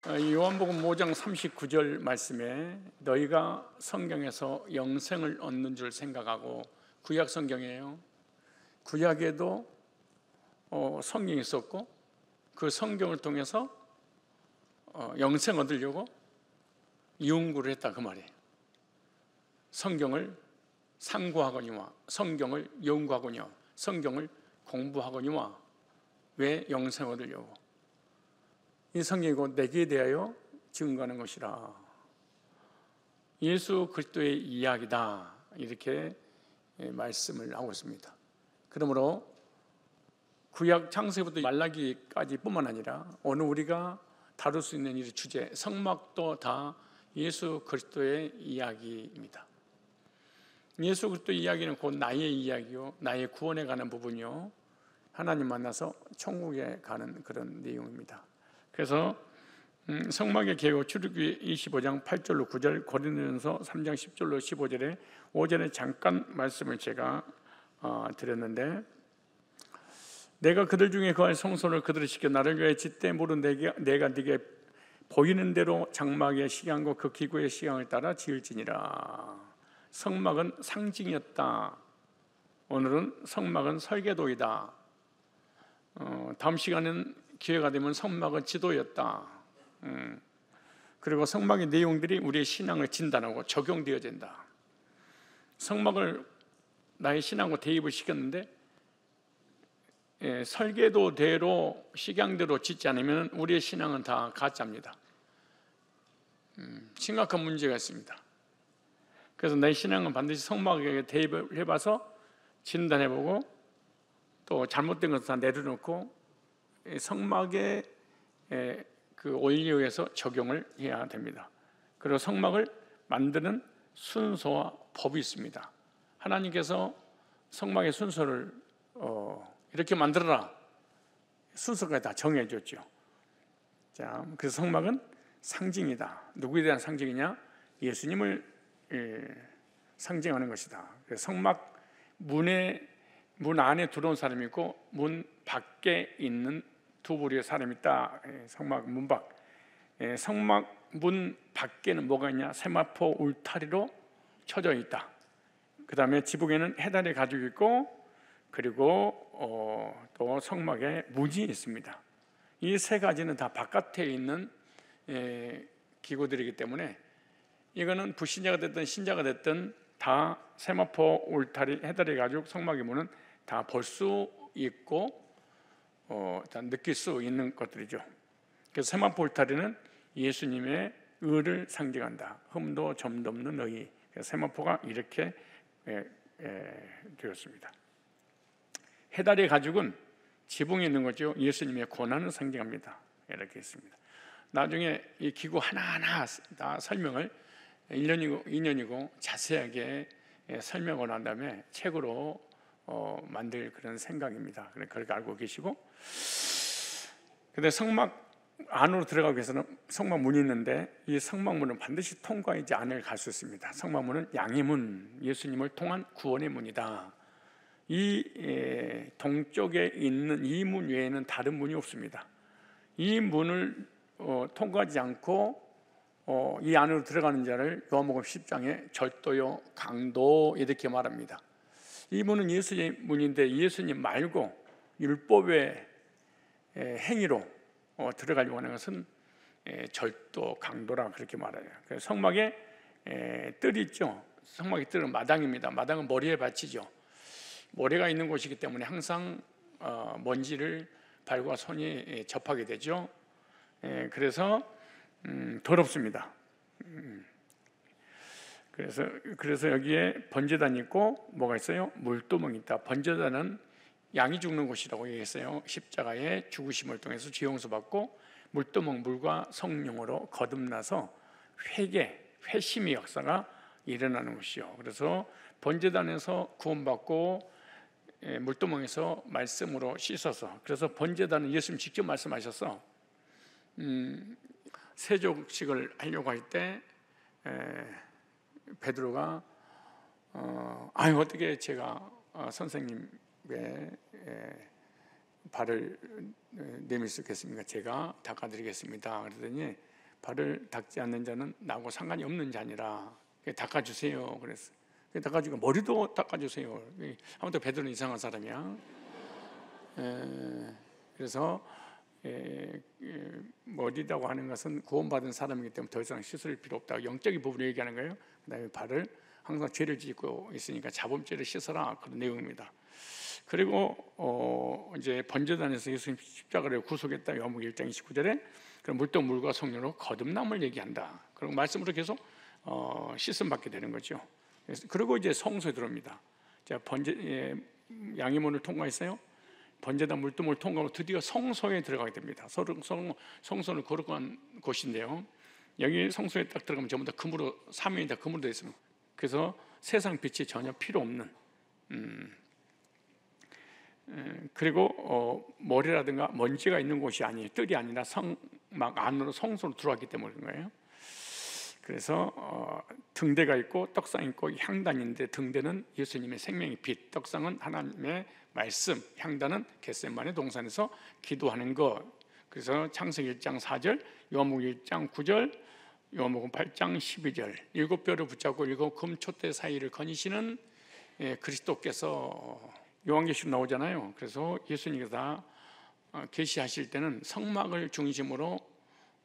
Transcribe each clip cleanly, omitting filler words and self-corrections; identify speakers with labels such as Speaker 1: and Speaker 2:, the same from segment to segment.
Speaker 1: 요한복음 5장 39절 말씀에 너희가 성경에서 영생을 얻는 줄 생각하고, 구약 성경이에요. 구약에도 성경이 있었고 그 성경을 통해서 영생 얻으려고 연구를 했다, 그 말이에요. 성경을 상고하거니와 성경을 연구하거니와 성경을 공부하거니와. 왜? 영생 얻으려고. 이 성경이 곧 내게 대하여 증거하는 것이라. 예수 그리스도의 이야기다, 이렇게 말씀을 하고 있습니다. 그러므로 구약 창세기부터 말라기까지 뿐만 아니라 오늘 우리가 다룰 수 있는 이 주제, 성막도 다 예수 그리스도의 이야기입니다. 예수 그리스도의 이야기는 곧 나의 이야기요, 나의 구원에 관한 부분이요, 하나님 만나서 천국에 가는 그런 내용입니다. 그래서 성막의 계획 출애굽기 25장 8절로 9절, 고린도전서 3장 10절로 15절에 오전에 잠깐 말씀을 제가 드렸는데, 내가 그들 중에 거할 성소를 그들을 시켜 나를 위하여 짓되 무릇 내가 네게 보이는 대로 장막의 시간과 그 기구의 시간을 따라 지을지니라. 성막은 상징이었다. 오늘은 성막은 설계도이다. 다음 시간은 기회가 되면 성막은 지도였다. 그리고 성막의 내용들이 우리의 신앙을 진단하고 적용되어진다. 성막을 나의 신앙과 대입을 시켰는데 설계도대로 식양대로 짓지 않으면 우리의 신앙은 다 가짜입니다. 심각한 문제가 있습니다. 그래서 내 신앙은 반드시 성막에 대입을 해봐서 진단해보고 또 잘못된 것을 다 내려놓고 성막의 그 원리에서 적용을 해야 됩니다. 그리고 성막을 만드는 순서와 법이 있습니다. 하나님께서 성막의 순서를 이렇게 만들어라, 순서까지 다 정해줬죠. 자, 그래서 성막은 상징이다. 누구에 대한 상징이냐? 예수님을 상징하는 것이다. 그래서 성막 문 안에 들어온 사람이 있고 문 밖에 있는 두 부류의 사람이 있다. 성막 문 밖. 성막 문 밖에는 뭐가 있냐? 세마포 울타리로 쳐져 있다. 그 다음에 지붕에는 해달의 가죽이 있고, 그리고 또 성막에 문이 있습니다. 이 세 가지는 다 바깥에 있는 기구들이기 때문에 이거는 불신자가 됐든 신자가 됐든 다 세마포 울타리, 해달의 가죽, 성막의 문은 다 볼 수 있고 다 느낄 수 있는 것들이죠. 그래서 세마포 울타리는 예수님의 의를 상징한다. 흠도 점도 없는 의. 그래서 세마포가 이렇게 되었습니다. 해달의 가죽은 지붕에 있는 거죠. 예수님의 고난을 상징합니다. 이렇게 있습니다. 나중에 이 기구 하나하나 다 설명을 1년이고 2년이고 자세하게 설명을 한 다음에 책으로 만들 그런 생각입니다. 그렇게 알고 계시고, 근데 성막 안으로 들어가기 위해서는 성막 문이 있는데 이 성막 문은 반드시 통과하지 않을 갈 수 있습니다. 성막 문은 양의 문, 예수님을 통한 구원의 문이다. 이 동쪽에 있는 이 문 외에는 다른 문이 없습니다. 이 문을 통과하지 않고 이 안으로 들어가는 자를 요한복음 10장에 절도요, 강도 이렇게 말합니다. 이 문은 예수의 문인데 예수님 말고 율법의 행위로 들어가려고 하는 것은 절도, 강도라 그렇게 말해요. 성막에 뜰이 있죠. 성막의 뜰은 마당입니다. 마당은 머리에 받치죠. 모래가 있는 곳이기 때문에 항상 먼지를 발과 손이 접하게 되죠. 그래서 더럽습니다. 그래서 여기에 번제단이 있고 뭐가 있어요? 물두멍이 있다. 번제단은 양이 죽는 곳이라고 얘기했어요. 십자가의 죽으심을 통해서 죄 용서받고 물두멍, 물과 성령으로 거듭나서 회심의 역사가 일어나는 곳이요. 그래서 번제단에서 구원받고 물두멍에서 말씀으로 씻어서, 그래서 번제단은 예수님 직접 말씀하셔서 세족식을 하려고 할 때 베드로가 어떻게 제가 선생님의 발을 내밀 수 있겠습니까? 제가 닦아드리겠습니다. 그러더니 발을 닦지 않는 자는 나하고 상관이 없는 자니라. 닦아주세요. 그래서 닦아주고 머리도 닦아주세요. 아무튼 베드로는 이상한 사람이야. 그래서 머리라고 하는 것은 구원받은 사람이기 때문에 더 이상 씻을 필요 없다. 영적인 부분을 얘기하는 거예요. 그다음에 발을 항상 죄를 짓고 있으니까 자범죄를 씻어라, 그런 내용입니다. 그리고 이제 번제단에서 예수님 십자가를 구속했다. 요한복음 1장 29절에 그럼 물도 물과 성령으로 거듭남을 얘기한다. 그리고 말씀으로 계속 씻음 받게 되는 거죠. 그리고 이제 성소에 들어옵니다. 자, 양의문을 통과했어요. 번제단 물두멍을 통과하고 드디어 성소에 들어가게 됩니다. 성소는 거룩한 곳인데요. 여기 성소에 딱 들어가면 전부 다 금으로, 사면이 다 금으로 되어 있습니다. 그래서 세상 빛이 전혀 필요 없는, 그리고 머리라든가 먼지가 있는 곳이 아니에요. 뜰이 아니라 막 안으로 성소로 들어왔기 때문인 거예요. 그래서 등대가 있고 떡상이 있고 향단인데, 등대는 예수님의 생명의 빛, 떡상은 하나님의 말씀, 향단은 겟세마네 동산에서 기도하는 것. 그래서 창세기 1장 4절, 요한복음 1장 9절, 요한복음 8장 12절, 7뼈를 붙잡고 7금촛대 사이를 거니시는 그리스도께서 요한계시록 나오잖아요. 그래서 예수님께서 계시하실 때는 성막을 중심으로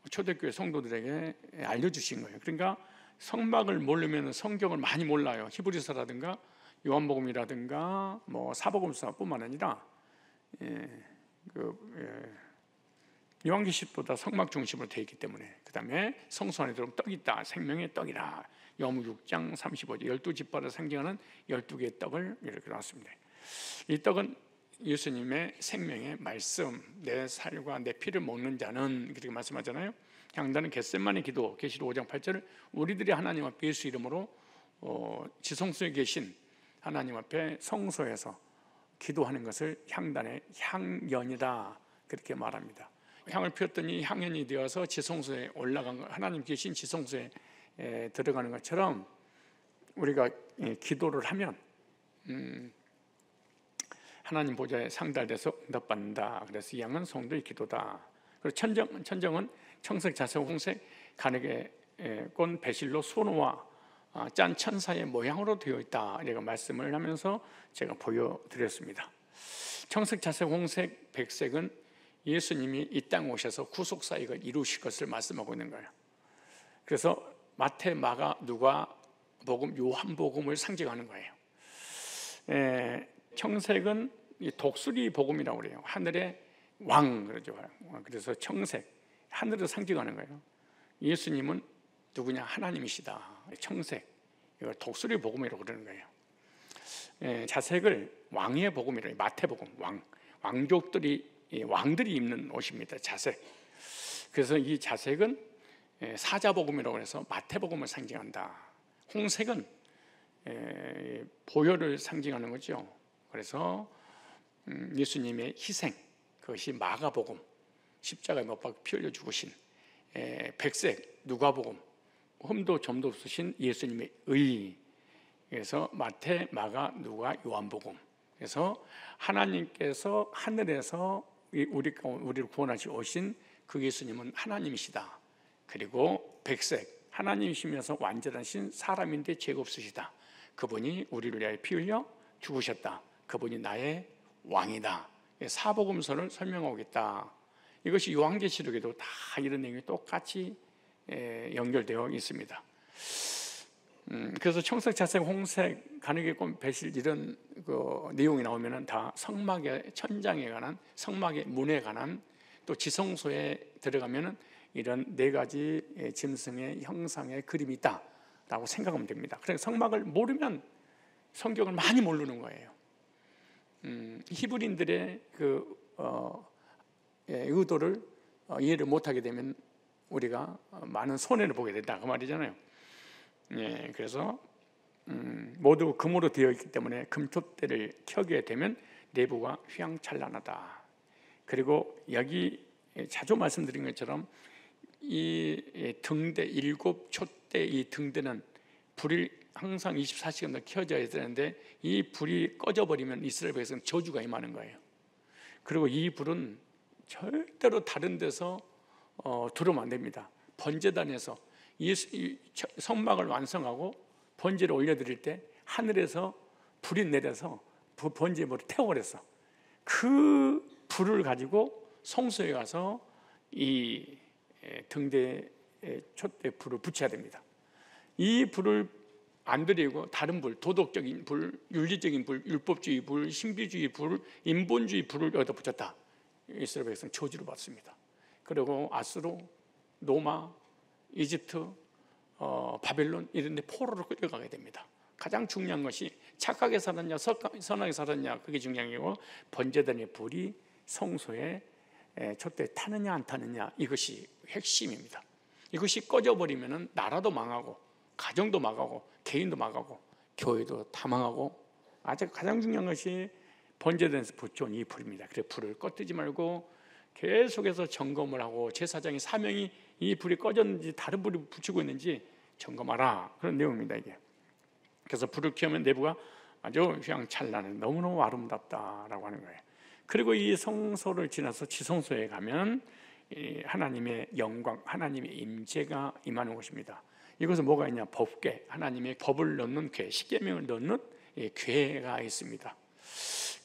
Speaker 1: 초대교회 성도들에게 알려주신 거예요. 그러니까 성막을 모르면 성경을 많이 몰라요. 히브리서라든가 요한복음이라든가 뭐 사복음서뿐만 아니라 요한계시록보다 성막 중심으로 되어 있기 때문에. 그 다음에 성소 안에 들어오면 떡이 있다. 생명의 떡이라. 요한복음 6장 35절 12지파를 상징하는 12개의 떡을 이렇게 나왔습니다. 이 떡은 예수님의 생명의 말씀, 내 살과 내 피를 먹는 자는, 그렇게 말씀하잖아요. 향단은 겟세마네 기도, 계시록 5장 8절, 우리들이 하나님 앞에 예수 이름으로 지성소에 계신 하나님 앞에 성소에서 기도하는 것을 향단의 향연이다, 그렇게 말합니다. 향을 피웠더니 향연이 되어서 지성소에 올라간 것, 하나님 계신 지성소에 들어가는 것처럼 우리가 기도를 하면 하나님 보좌에 상달돼서 응답받는다. 그래서 이 향은 성도의 기도다. 그리고 천정은 청색, 자색, 홍색, 가늘게 꼰 배실로 소노와 짠 천사의 모양으로 되어 있다. 이렇게 말씀을 하면서 제가 보여드렸습니다. 청색, 자색, 홍색, 백색은 예수님이 이 땅에 오셔서 구속사역을 이루실 것을 말씀하고 있는 거예요. 그래서 마태, 마가, 누가 복음, 요한복음을 상징하는 거예요. 청색은 독수리 복음이라고 그래요. 하늘의 왕 그러죠. 그래서 청색, 하늘을 상징하는 거예요. 예수님은 누구냐? 하나님이시다. 청색, 이걸 독수리 복음이라고 그러는 거예요. 자색을 왕의 복음이라고, 마태복음, 왕들이 입는 옷입니다. 자색. 그래서 이 자색은 사자복음이라고 해서 마태복음을 상징한다. 홍색은 보혈을 상징하는 거죠. 그래서 예수님의 희생, 그것이 마가복음, 십자가에 못 박혀 피 흘려 죽으신. 백색, 누가복음, 흠도 점도 없으신 예수님의 의. 그래서 마태, 마가, 누가, 요한복음. 그래서 하나님께서 하늘에서 우리를 구원하시러 오신 그 예수님은 하나님이시다. 그리고 백색, 하나님이시면서 완전하신 사람인데 죄가 없으시다. 그분이 우리를 위하여 피 흘려 죽으셨다. 그분이 나의 왕이다. 사복음서를 설명하고 있다. 이것이 요한계시록에도 다 이런 내용이 똑같이 연결되어 있습니다. 그래서 청색, 자색, 홍색, 가늘게 꼰 배실, 이런 내용이 나오면 다 성막의 천장에 관한, 성막의 문에 관한, 또 지성소에 들어가면 이런 네 가지 짐승의 형상의 그림이 있다라고 생각하면 됩니다. 그래서 성막을 모르면 성경을 많이 모르는 거예요. 히브리인들의 의도를 이해를 못하게 되면 우리가 많은 손해를 보게 된다, 그 말이잖아요. 그래서 모두 금으로 되어 있기 때문에 금폛대를 켜게 되면 내부가 휘황찬란하다. 그리고 여기 자주 말씀드린 것처럼 이 등대, 7촛대 이 등대는 불이 항상 24시간 더 켜져야 되는데 이 불이 꺼져버리면 이스라엘 백성은 저주가 임하는 거예요. 그리고 이 불은 절대로 다른 데서 들어오면 안 됩니다. 번제단에서 이 성막을 완성하고 번제를 올려드릴 때 하늘에서 불이 내려서 번제물을 태워버렸어. 그 불을 가지고 성소에 가서 이 등대에 촛대 불을 붙여야 됩니다. 이 불을 안 드리고 다른 불, 도덕적인 불, 윤리적인 불, 율법주의 불, 신비주의 불, 인본주의 불을 여기다 붙였다. 이스라엘 백성 저주를 받습니다. 그리고 아수르, 로마, 이집트, 바벨론 이런 데 포로로 끌려가게 됩니다. 가장 중요한 것이 착하게 살았냐 선하게 살았냐 그게 중요한 게고, 번제단의 불이 성소에 촛대에 타느냐 안 타느냐 이것이 핵심입니다. 이것이 꺼져버리면 나라도 망하고 가정도 망하고 개인도 망하고 교회도 다 망하고, 아주 가장 중요한 것이 번제단에서 붙여온 이 불입니다. 그래서 불을 꺼뜨리지 말고 계속해서 점검을 하고, 제사장의 사명이 이 불이 꺼졌는지 다른 불이 붙이고 있는지 점검하라, 그런 내용입니다 이게. 그래서 불을 켜면 내부가 아주 휘황찬란해, 너무너무 아름답다라고 하는 거예요. 그리고 이 성소를 지나서 지성소에 가면 하나님의 영광, 하나님의 임재가 임하는 곳입니다. 이것은 뭐가 있냐? 법궤, 하나님의 법을 넣는 궤, 십계명을 넣는 궤가 있습니다.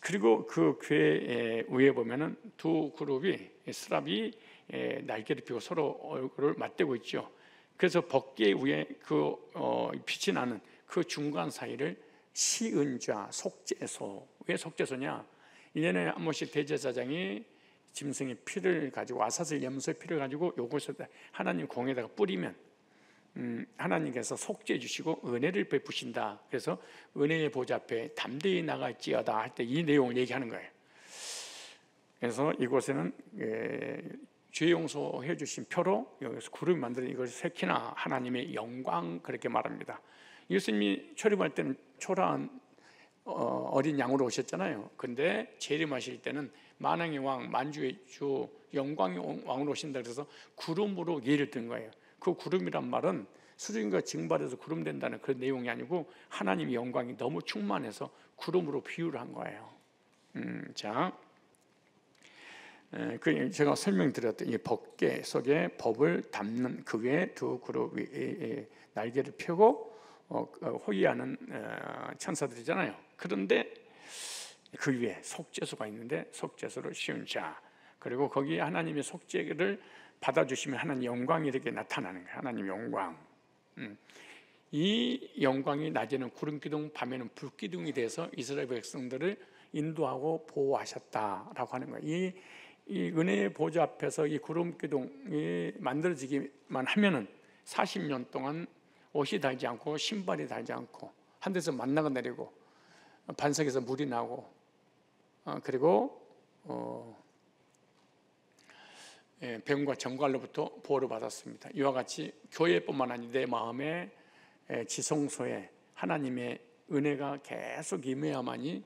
Speaker 1: 그리고 그 궤 위에 보면은 두 그룹이 스랍이 날개를 펴고 서로 얼굴을 맞대고 있죠. 그래서 법궤 위에 그 빛이 나는 그 중간 사이를 시은좌, 속죄소. 왜 속죄소냐? 1년에 한 번씩 대제사장이 짐승의 피를 가지고, 아사슬 염소의 피를 가지고 요것을 하나님 공에다가 뿌리면 하나님께서 속죄해 주시고 은혜를 베푸신다. 그래서 은혜의 보좌 앞에 담대히 나갈지어다 할 때 이 내용을 얘기하는 거예요. 그래서 이곳에는 죄 용서해 주신 표로 여기서 구름이 만드는 이걸 세키나, 하나님의 영광, 그렇게 말합니다. 예수님이 초림할 때는 초라한 어린 양으로 오셨잖아요. 근데 재림하실 때는 만왕의 왕, 만주의 주, 영광의 왕으로 오신다. 그래서 구름으로 예를 든 거예요. 그 구름이란 말은 수증기가 증발해서 구름 된다는 그런 내용이 아니고, 하나님의 영광이 너무 충만해서 구름으로 비유를 한 거예요. 그 제가 설명드렸던 이 법궤 속에 법을 담는 그 위에 두 그룹이 날개를 펴고 호위하는 천사들이잖아요. 그런데 그 위에 속죄소가 있는데, 속죄소를 씌운 자, 그리고 거기에 하나님의 속죄를 받아주시면 하나님 영광이 이렇게 나타나는 거예요. 하나님 영광. 이 영광이 낮에는 구름기둥, 밤에는 불기둥이 돼서 이스라엘 백성들을 인도하고 보호하셨다라고 하는 거예요. 이 은혜의 보좌 앞에서 이 구름기둥이 만들어지기만 하면은 40년 동안 옷이 닳지 않고 신발이 닳지 않고, 한 데서 만나가 내리고 반석에서 물이 나고, 그리고 뱀과 정갈로부터 보호를 받았습니다. 이와 같이 교회뿐만 아니라 내 마음의 지성소에 하나님의 은혜가 계속 임해야만이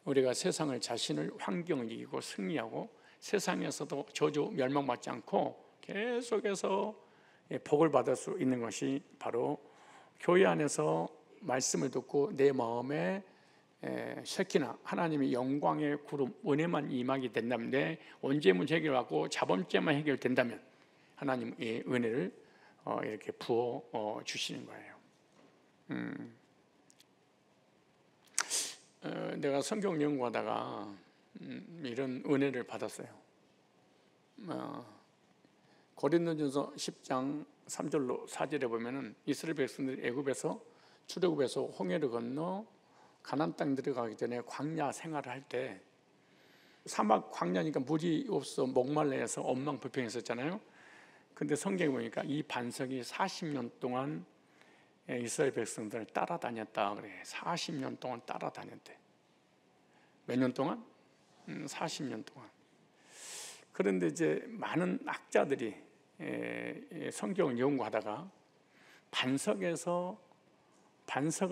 Speaker 1: 우리가 세상을, 자신을, 환경을 이기고 승리하고 세상에서도 저주 멸망받지 않고 계속해서 복을 받을 수 있는 것이 바로 교회 안에서 말씀을 듣고 내 마음에 쉐키나, 하나님의 영광의 구름, 은혜만 임하게 된다면, 언제 문제 해결하고 자범죄만 해결된다면 하나님의 은혜를 이렇게 부어 주시는 거예요. 내가 성경 연구하다가 이런 은혜를 받았어요. 고린도전서 10장 3절로 4절에 보면은 이스라엘 백성들이 애굽에서 출애굽에서 홍해를 건너 가나안 땅 들어가기 전에 광야 생활을 할 때, 사막 광야니까 물이 없어 목말라해서 엉망불평했었잖아요. 근데 성경에 보니까 이 반석이 40년 동안 이스라엘 백성들을 따라다녔다 그래. 40년 동안 따라다녔대. 몇 년 동안? 40년 동안. 그런데 이제 많은 학자들이 성경을 연구하다가 반석을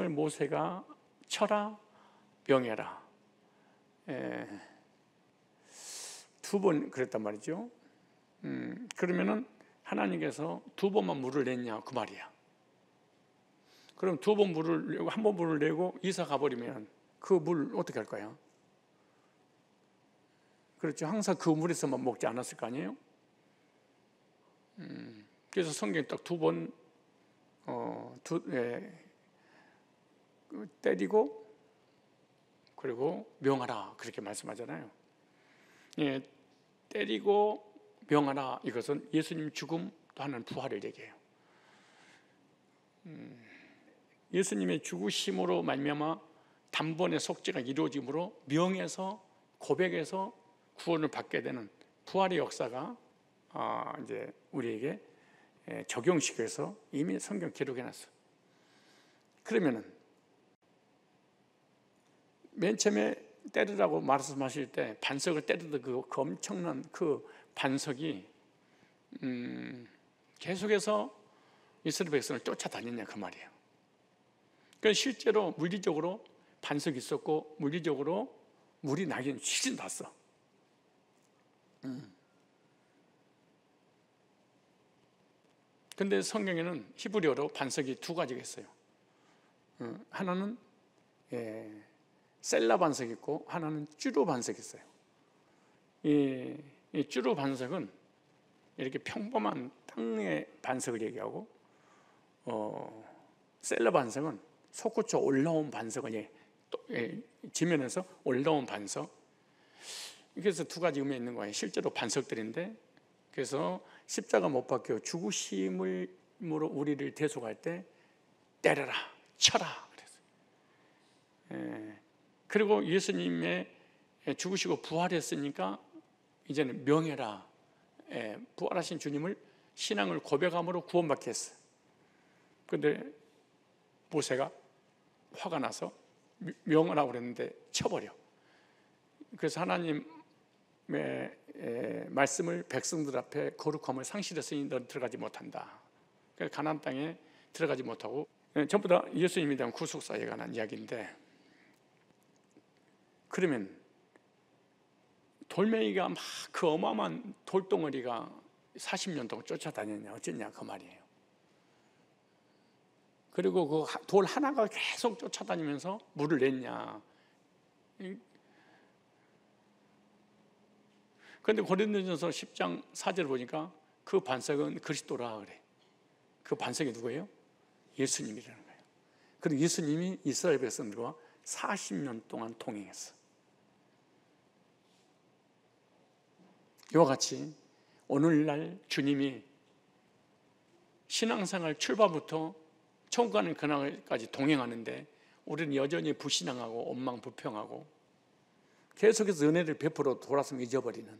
Speaker 1: 모세가 쳐라 명해라 두 번 그랬단 말이죠. 그러면은 하나님께서 두 번만 물을 냈냐 그 말이야. 그럼 두 번 물을 내고 한 번 물을 내고 이사 가버리면 그 물 어떻게 할 거야? 그렇죠. 항상 그 물에서만 먹지 않았을 거 아니에요. 그래서 성경에 딱 두 번 때리고 그리고 명하라 그렇게 말씀하잖아요. 예, 때리고 명하라, 이것은 예수님 죽음 또 하나는 부활을 얘기해요. 예수님의 죽으심으로 말미암아 단번에 속죄가 이루어짐으로 명에서, 고백에서 구원을 받게 되는 부활의 역사가 이제 우리에게 적용시켜서 이미 성경 기록해 놨어. 그러면은 맨 처음에 때리라고 말씀하실 때 반석을 때리던 그 엄청난 그 반석이 계속해서 이스라엘 백성을 쫓아다녔냐 그 말이에요. 그러니까 실제로 물리적으로 반석이 있었고 물리적으로 물이 나긴 훨씬 났어. 근데 성경에는 히브리어로 반석이 두 가지가 있어요. 하나는 셀라 반석이 있고 하나는 쭈루 반석이 있어요. 이 쭈루 반석은 이렇게 평범한 땅의 반석을 얘기하고 셀라 반석은 솟구쳐 올라온 반석을 지면에서 올라온 반석. 그래서 두 가지 의미가 있는 거예요. 실제로 반석들인데, 그래서 십자가 못 박혀 죽으심으로 우리를 대속할 때 때려라, 쳐라 그랬어요. 그리고 예수님의 죽으시고 부활했으니까 이제는 명예라, 부활하신 주님을 신앙을 고백함으로 구원받게 했어요. 그런데 모세가 화가 나서 명하라고 그랬는데 쳐버려. 그래서 하나님의 말씀을 백성들 앞에 거룩함을 상실했으니 넌 들어가지 못한다. 그래서 가나안 땅에 들어가지 못하고, 전부 다 예수님에 대한 구속사에 관한 이야기인데, 그러면 돌멩이가 막 그 어마어마한 돌덩어리가 40년 동안 쫓아다녔냐 어쨌냐 그 말이에요. 그리고 그 돌 하나가 계속 쫓아다니면서 물을 냈냐. 그런데 고린도전서 10장 4절 보니까 그 반석은 그리스도라 그래. 그 반석이 누구예요? 예수님이라는 거예요. 그리고 예수님이 이스라엘 백성들과 40년 동안 동행했어. 이와 같이 오늘날 주님이 신앙생활 출발부터 천국 가는 그날까지 동행하는데 우리는 여전히 불신앙하고 원망불평하고 계속해서 은혜를 베풀어 돌아서면 잊어버리는,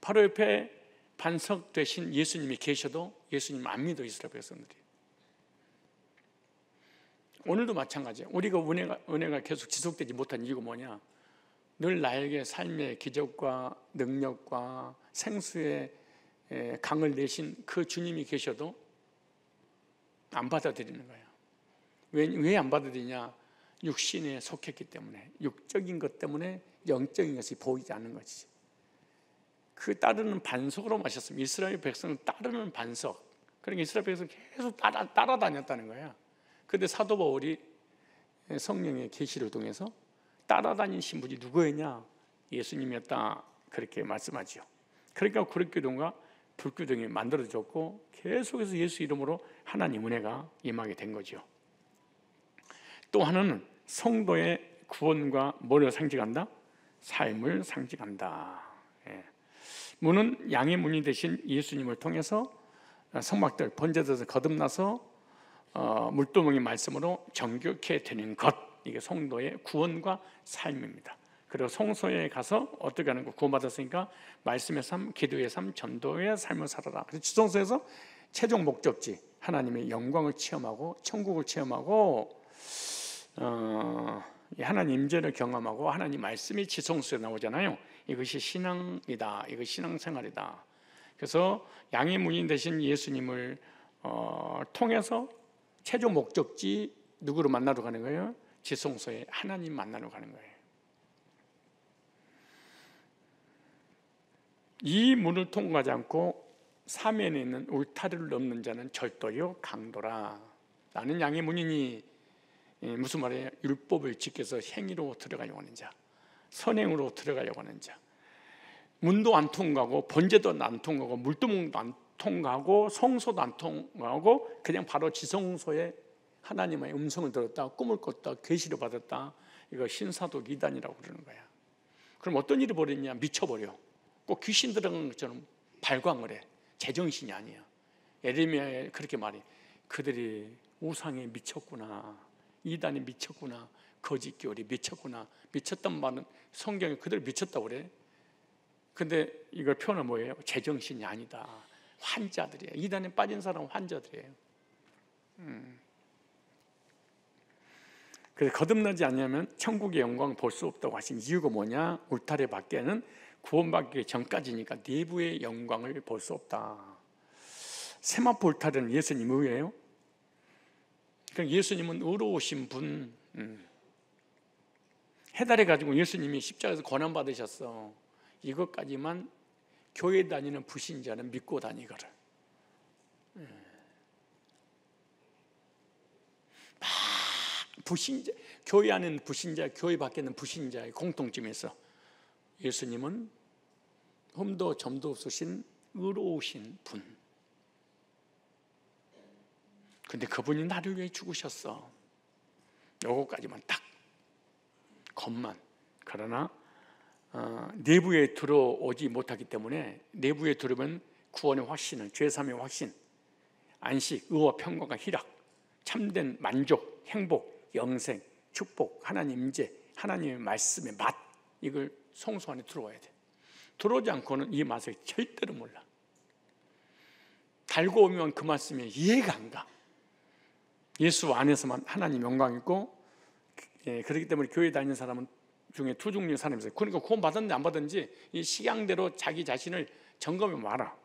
Speaker 1: 바로 옆에 반석 되신 예수님이 계셔도 예수님 안 믿어 이스라엘 백성들이. 오늘도 마찬가지예요. 우리가 은혜가 계속 지속되지 못한 이유가 뭐냐? 늘 나에게 삶의 기적과 능력과 생수의 강을 내신 그 주님이 계셔도 안 받아들이는 거예요. 왜 안 받아들이냐? 육신에 속했기 때문에, 육적인 것 때문에 영적인 것이 보이지 않는 거지. 그 따르는 반석으로 마셨습니다. 이스라엘 백성은 따르는 반석. 그러니까 이스라엘 백성은 계속 따라다녔다는 거야. 그런데 사도 바울이 성령의 계시를 통해서 따라다니신 분이 누구였냐? 예수님이었다, 그렇게 말씀하죠. 그러니까 구릿기둥과 불기둥이 만들어졌고 계속해서 예수 이름으로 하나님 은혜가 임하게 된 거죠. 또 하나는 성도의 구원과 뭐를 상징한다? 삶을 상징한다. 문은 양의 문이 되신 예수님을 통해서 성막들 번제돼서 거듭나서 물두멍의 말씀으로 정결케 되는 것, 이게 성도의 구원과 삶입니다. 그리고 성소에 가서 어떻게 하는 거? 구원받았으니까 말씀의 삶, 기도의 삶, 전도의 삶을 살아라. 그래서 지성소에서 최종 목적지 하나님의 영광을 체험하고 천국을 체험하고 하나님 임재를 경험하고 하나님 말씀이 지성소에 나오잖아요. 이것이 신앙이다. 이것이 신앙생활이다. 그래서 양의 문인 되신 예수님을 통해서 최종 목적지 누구를 만나러 가는 거예요? 지성소에 하나님 만나러 가는 거예요. 이 문을 통과하지 않고 사면에 있는 울타리를 넘는 자는 절도요 강도라. 나는 양의 문이니, 무슨 말이에요? 율법을 지켜서 행위로 들어가려고 하는 자, 선행으로 들어가려고 하는 자. 문도 안 통과하고 번제도 안 통과하고 물두멍도 안 통과하고 성소도 안 통과하고 그냥 바로 지성소에 하나님의 음성을 들었다, 꿈을 꿨다, 계시를 받았다. 이거 신사독 이단이라고 그러는 거야. 그럼 어떤 일이 벌어지냐? 미쳐버려. 꼭 귀신 들어간 것처럼 발광을 해. 제정신이 아니야. 예레미야에 그렇게 말해. 그들이 우상에 미쳤구나, 이단에 미쳤구나, 거짓교리 미쳤구나. 미쳤단 말은 성경에 그들 미쳤다고 그래. 근데 이걸 표현은 뭐예요? 제정신이 아니다. 환자들이에요. 이단에 빠진 사람은 환자들이에요. 그래서 거듭나지 않으면 천국의 영광을 볼 수 없다고 하신 이유가 뭐냐? 울타리 밖에는 구원받기 전까지니까 내부의 영광을 볼 수 없다. 세마포 울타리는 예수님 의예요. 그러니까 예수님은 의로우신 분. 해달해 가지고 예수님이 십자가에서 고난 받으셨어. 이것까지만 교회 다니는 불신자는 믿고 다니거라. 불신자, 교회 안에는 불신자, 교회 밖에는 불신자의 공통점에서 예수님은 흠도 점도 없으신 의로우신 분. 근데 그분이 나를 위해 죽으셨어. 요거까지만 딱 겉만. 그러나 내부에 들어오지 못하기 때문에 내부에 들어오면 구원의 확신은, 죄사함의 확신, 안식, 의와 평강과 희락, 참된 만족, 행복, 영생, 축복, 하나님 임재, 하나님의 말씀의 맛, 이걸 성소 안에 들어와야 돼. 들어오지 않고는 이 맛을 절대로 몰라. 달고 오면 그 말씀이 이해가 안 가. 예수 안에서만 하나님 영광 있고, 그렇기 때문에 교회 다니는 사람은 중에 두 종류의 사람이 있어요. 그러니까 구원 받았는지 안 받았는지 이 식양대로 자기 자신을 점검해 봐라.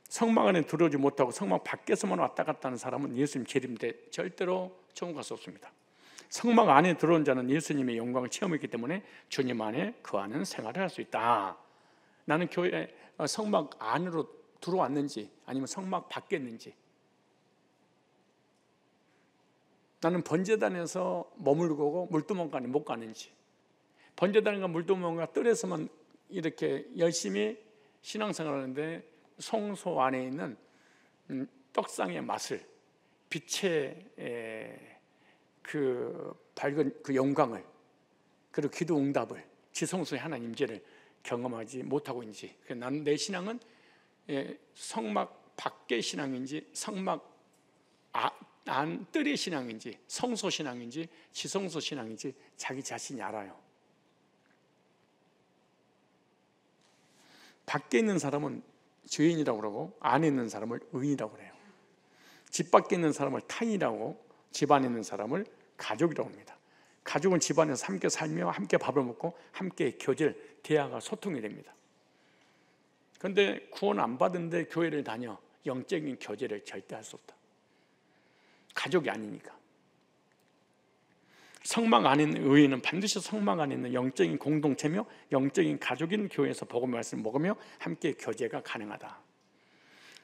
Speaker 1: 성막 안에 들어오지 못하고 성막 밖에서만 왔다 갔다 하는 사람은 예수님 재림때 절대로 천국 갈 수 없습니다. 성막 안에 들어온 자는 예수님의 영광을 체험했기 때문에 주님 안에 그 안은 생활을 할 수 있다. 나는 교회 성막 안으로 들어왔는지 아니면 성막 밖에 있는지, 나는 번제단에서 머물고 물두멍간에 못 가는지, 번제단과 물두멍과 뜰에서만 이렇게 열심히 신앙생활을 하는데 성소 안에 있는 떡상의 맛을, 빛의 그 밝은 그 영광을, 그리고 기도 응답을, 지성소의 하나님 임재를 경험하지 못하고 있는지, 나는 내 신앙은 성막 밖의 신앙인지 성막 안 뜰의 신앙인지 성소 신앙인지 지성소 신앙인지 자기 자신이 알아요. 밖에 있는 사람은 죄인이라고 그러고 안에 있는 사람을 의인이라고 그래요. 집 밖에 있는 사람을 타인이라고, 집 안에 있는 사람을 가족이라고 합니다. 가족은 집안에서 함께 살며 함께 밥을 먹고 함께 교제를, 대화가 소통이 됩니다. 그런데 구원 안 받은데 교회를 다녀 영적인 교제를 절대 할 수 없다. 가족이 아니니까. 성막 안에 있는 의인은 반드시 성막 안에 있는 영적인 공동체며 영적인 가족인 교회에서 복음의 말씀을 먹으며 함께 교제가 가능하다.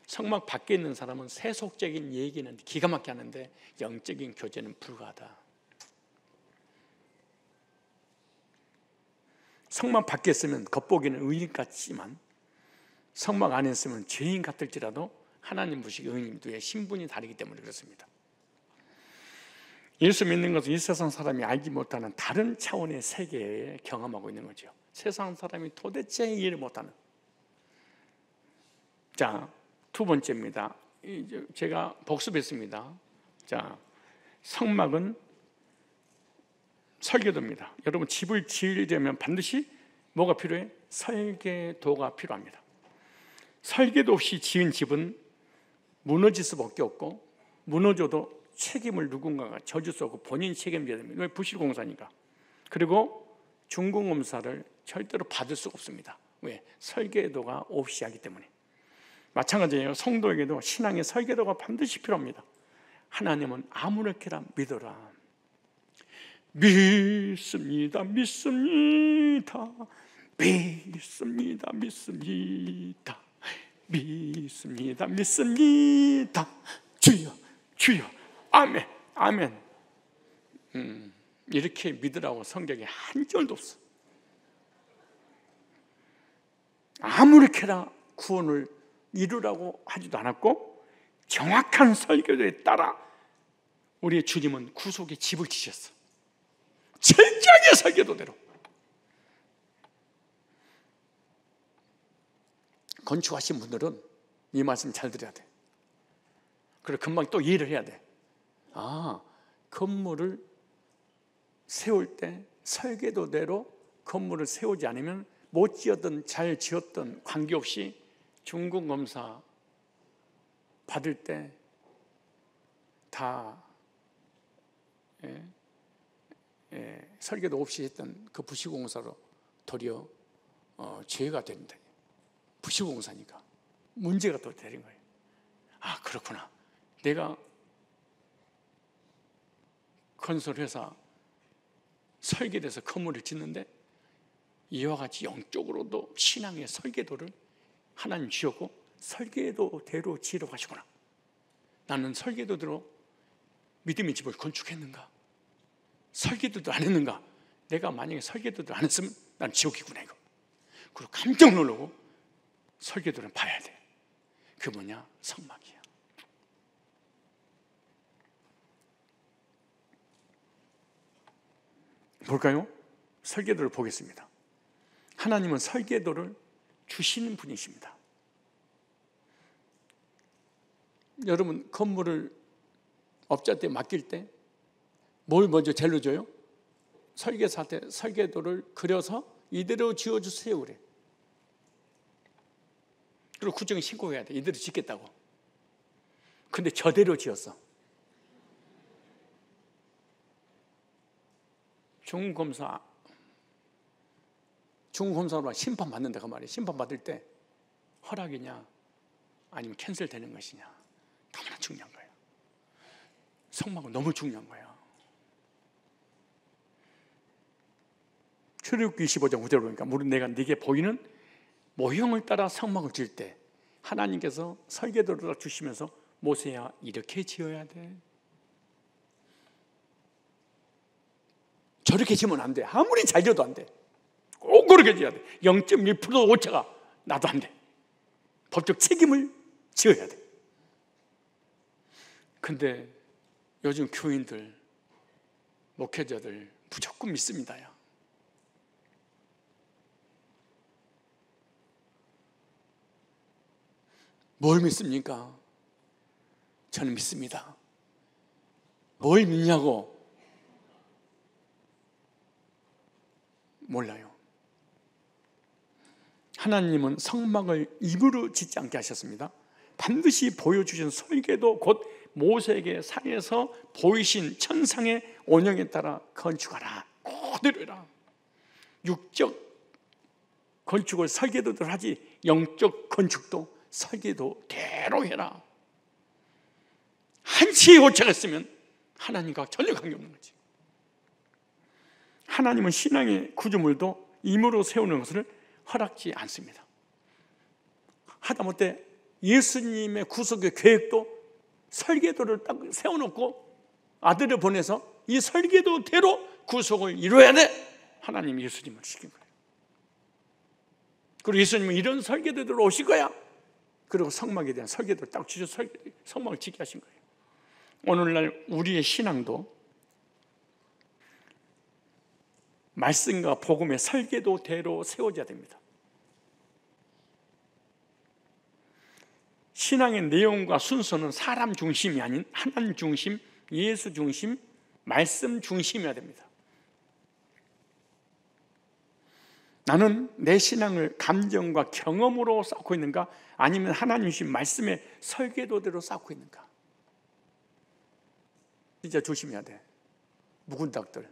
Speaker 1: 성막 밖에 있는 사람은 세속적인 얘기는 기가 막히게 하는데 영적인 교제는 불가하다. 성막 밖에 있으면 겉보기는 의인 같지만 성막 안에 있으면 죄인 같을지라도 하나님 보시기에 의인들의 신분이 다르기 때문에 그렇습니다. 예수 믿는 것은 이 세상 사람이 알지 못하는 다른 차원의 세계에 경험하고 있는 거죠. 세상 사람이 도대체 이해를 못하는. 자, 두 번째입니다. 제가 복습했습니다. 자, 성막은 설계도입니다. 여러분, 집을 지으려면 반드시 뭐가 필요해? 설계도가 필요합니다. 설계도 없이 지은 집은 무너질 수밖에 없고, 무너져도 책임을 누군가가 져줄 수 없고 본인이 책임져야 됩니다. 왜? 부실공사니까. 그리고 중공검사를 절대로 받을 수 없습니다. 왜? 설계도가 없이 하기 때문에. 마찬가지예요. 성도에게도 신앙의 설계도가 반드시 필요합니다. 하나님은 아무렇게나 믿어라. 믿습니다. 믿습니다. 믿습니다. 믿습니다. 믿습니다. 믿습니다. 주여, 주여. 아멘, 아멘. 이렇게 믿으라고 성경에 한 절도 없어. 아무렇게나 구원을 이루라고 하지도 않았고 정확한 설교에 따라 우리의 주님은 구속의 집을 지셨어. 철저하게 설교도대로. 건축하신 분들은 이 말씀 잘 들어야 돼. 그리고 금방 또 이해를 해야 돼. 건물을 세울 때 설계도대로 건물을 세우지 않으면 못 지었든 잘 지었든 관계없이 중공검사 받을 때 다 설계도 없이 했던 그 부실공사로 도리어 죄가 된다. 부실공사니까 문제가 또 되는 거예요. 그렇구나. 내가 건설회사 설계돼서 건물을 짓는데 이와 같이 영적으로도 신앙의 설계도를 하나님 주셨고 설계도대로 지으라고 하시구나. 나는 설계도대로 믿음의 집을 건축했는가? 설계도도 안 했는가? 내가 만약에 설계도도 안 했으면 난 지옥이구나 이거. 그리고 깜짝 놀라고 설계도를 봐야 돼. 그게 뭐냐? 성막이야. 볼까요? 설계도를 보겠습니다. 하나님은 설계도를 주시는 분이십니다. 여러분 건물을 업자한테 맡길 때 뭘 먼저 제일로 줘요? 설계사한테 설계도를 그려서 이대로 지어주세요 그래. 그리고 구청에 신고해야 돼. 이대로 짓겠다고. 근데 저대로 지었어. 중공검사로 심판받는다 그 말이에요. 심판받을 때 허락이냐 아니면 캔슬되는 것이냐 너무나 중요한 거예요. 성막은 너무 중요한 거예요. 출애굽기 25장 9절 보니까 무릇 내가 네게 보이는 모형을 따라 성막을 지을 때 하나님께서 설계도를 주시면서 모세야 이렇게 지어야 돼. 저렇게 지으면 안 돼. 아무리 잘 지어도 안 돼. 꼭 그렇게 지어야 돼. 0.1% 오차가 나도 안 돼. 법적 책임을 지어야 돼. 근데 요즘 교인들, 목회자들 무조건 믿습니다요. 뭘 믿습니까? 저는 믿습니다. 뭘 믿냐고? 몰라요. 하나님은 성막을 입으로 짓지 않게 하셨습니다. 반드시 보여주신 설계도 곧 모세에게 산에서 보이신 천상의 원형에 따라 건축하라. 그대로 해라. 육적 건축을 설계도대로 하지 영적 건축도 설계도대로 해라. 한치의 오차가 있으면 하나님과 전혀 관계없는 거지. 하나님은 신앙의 구조물도 임으로 세우는 것을 허락지 않습니다. 하다못해 예수님의 구속의 계획도 설계도를 딱 세워놓고 아들을 보내서 이 설계도대로 구속을 이루어야 돼. 하나님이 예수님을 시킨 거예요. 그리고 예수님은 이런 설계도대로 오실 거야. 그리고 성막에 대한 설계도를 딱 주셔서 성막을 짓게 하신 거예요. 오늘날 우리의 신앙도 말씀과 복음의 설계도대로 세워져야 됩니다. 신앙의 내용과 순서는 사람 중심이 아닌 하나님 중심, 예수 중심, 말씀 중심이어야 됩니다. 나는 내 신앙을 감정과 경험으로 쌓고 있는가 아니면 하나님 주신 말씀의 설계도대로 쌓고 있는가. 진짜 조심해야 돼. 묵은 닭들.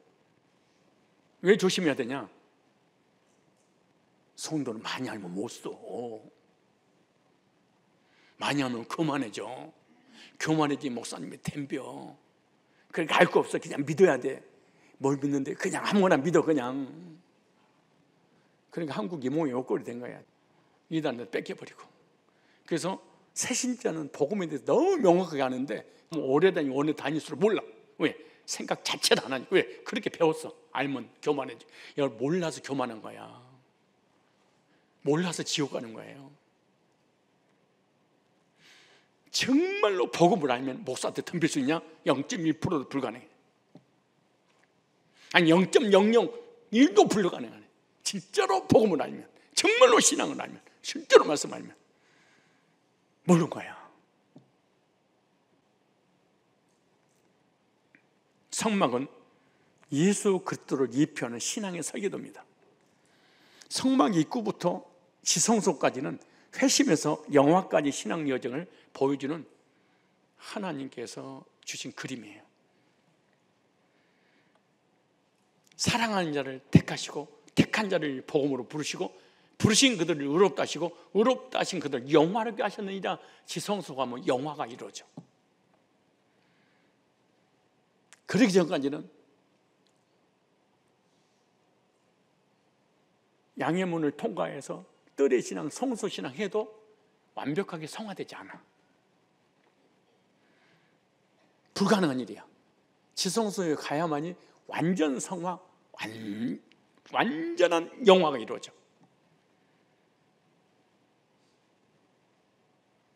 Speaker 1: 왜 조심해야 되냐? 성도는 많이 알면 못 써. 많이 하면 교만해져. 교만해지 목사님이 덤벼. 그러니까 알 거 없어. 그냥 믿어야 돼. 뭘 믿는데 그냥 아무거나 믿어 그냥. 그러니까 한국이 몸이 옷걸이 된 거야. 이단을 뺏겨버리고. 그래서 새신자는 복음에 대해서 너무 명확하게 아는데 오래 다니고 오래 다닐수록 몰라. 왜? 생각 자체를 안 하니. 왜? 그렇게 배웠어. 알면 교만해져. 야, 몰라서 교만한 거야. 몰라서 지옥 가는 거예요. 정말로 복음을 알면 목사한테 덤빌 수 있냐? 0.1%도 불가능해. 아니 0.001도 불가능하네. 진짜로 복음을 알면, 정말로 신앙을 알면, 실제로 말씀 알면 모르는 거야. 성막은 예수 그리스도를 예표하는 신앙의 설계도입니다. 성막 입구부터 지성소까지는 회심에서 영화까지 신앙 여정을 보여주는 하나님께서 주신 그림이에요. 사랑하는 자를 택하시고 택한 자를 복음으로 부르시고 부르신 그들을 의롭다 하시고 의롭다 하신 그들을 영화롭게 하셨느니라. 지성소가 하면 영화가 이루어져. 그러기 전까지는 양의 문을 통과해서 뜰의 신앙, 성소 신앙 해도 완벽하게 성화되지 않아. 불가능한 일이야. 지성소에 가야만이 완전 성화, 완전한 영화가 이루어져.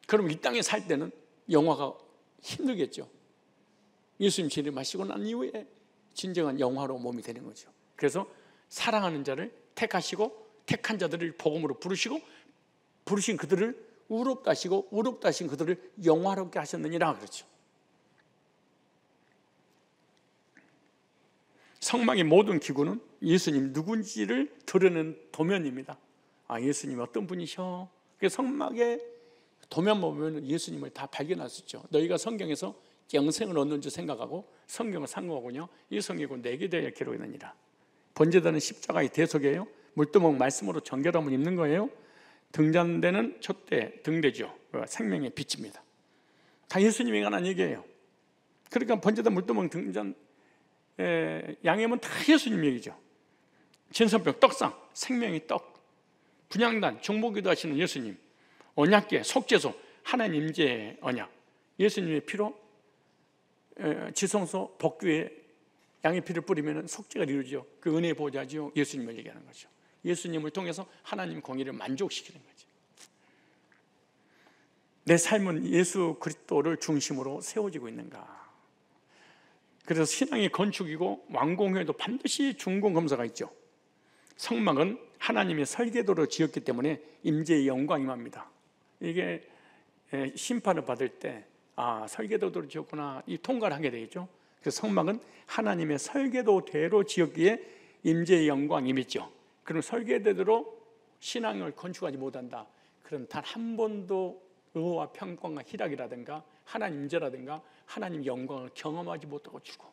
Speaker 1: 그럼 이 땅에 살 때는 영화가 힘들겠죠. 예수님 재림하시고 난 이후에 진정한 영화로 몸이 되는 거죠. 그래서 사랑하는 자를 택하시고 택한 자들을 복음으로 부르시고 부르신 그들을 의롭다 하시고 의롭다 하신 그들을 영화롭게 하셨느니라 그렇죠. 성막의 모든 기구는 예수님 누군지를 드러내는 도면입니다. 아, 예수님 어떤 분이셔? 그래서 성막의 도면 보면 예수님을 다 발견할 수 있죠. 너희가 성경에서 영생을 얻는 줄 생각하고 성경을 상고하군요. 이 성경은 내게 대하여 기록했느니라. 번제단은 십자가의 대속이에요. 물두멍 말씀으로 정결함을 입는 거예요. 등잔대는 촛대, 등대죠. 생명의 빛입니다. 다 예수님에 관한 얘기예요. 그러니까 번제단, 물두멍, 등잔, 양념은 다 예수님 얘기죠. 진선병, 떡상, 생명의 떡, 분향단, 중보기도 하시는 예수님, 언약궤, 속죄소, 하나님 임재의 언약, 예수님의 피로 지성소 복교에 양의 피를 뿌리면 속죄가 이루어지죠. 그 은혜의 보좌죠. 예수님을 얘기하는 거죠. 예수님을 통해서 하나님 공의를 만족시키는 거죠. 내 삶은 예수 그리스도를 중심으로 세워지고 있는가? 그래서 신앙의 건축이고 완공회도 반드시 중공검사가 있죠. 성막은 하나님의 설계도로 지었기 때문에 임재의 영광이 임합니다. 이게 심판을 받을 때 설계도로 지었구나, 이 통과를 하게 되겠죠. 그래서 성막은 하나님의 설계도대로 지었기에 임재의 영광이 임했죠. 그럼 설계대로 신앙을 건축하지 못한다. 그럼 단 한 번도 의와 평강과 희락이라든가 하나님 임재라든가 하나님 영광을 경험하지 못하고 죽어.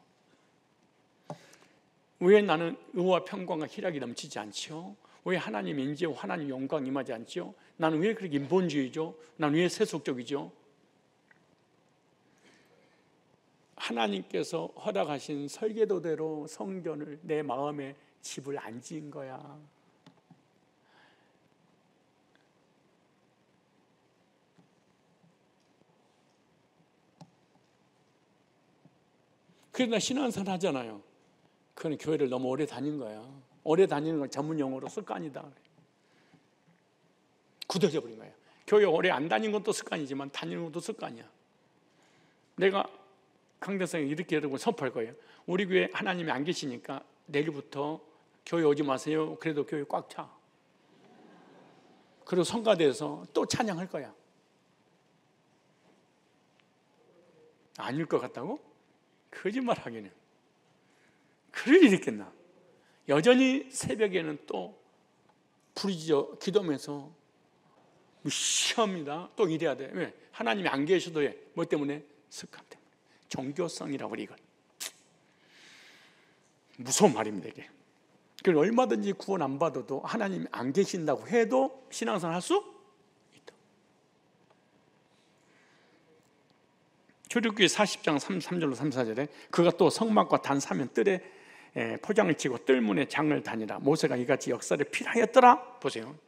Speaker 1: 왜 나는 의와 평강과 희락이 넘치지 않죠? 왜 하나님 임재와 하나님 영광이 임하지 않죠? 나는 왜 그렇게 인본주의죠? 나는 왜 세속적이죠? 하나님께서 허락하신 설계도대로 성전을 내 마음에 집을 안 지은 거야. 그래서 나 신앙생활 하잖아요. 그건 교회를 너무 오래 다닌 거야. 오래 다니는 건 전문 용어로 습관이다. 굳어져 버린 거예요. 교회 오래 안 다닌 것도 습관이지만 다니는 것도 습관이야. 내가 강대상에 이렇게 여러분 선포할 거예요. 우리 교회 하나님이 안 계시니까 내일부터 교회 오지 마세요. 그래도 교회 꽉 차. 그리고 성가대에서 또 찬양할 거야. 아닐 것 같다고? 거짓말 하기는. 그럴 일이 있겠나? 여전히 새벽에는 또 부르짖어 기도하면서 시험이다. 또 이래야 돼. 왜? 하나님이 안 계셔도 해. 뭐 때문에? 습관 때문에. 종교성이라고 이걸. 무서운 말입니다 이게. 그걸 얼마든지 구원 안 받아도 하나님이 안 계신다고 해도 신앙생활 할 수 있다. 출애굽기 40장 3절로 34절에 그가 또 성막과 단사면 뜰에 포장을 치고 뜰문에 장을 다니라. 모세가 이같이 역사를 필하였더라. 보세요.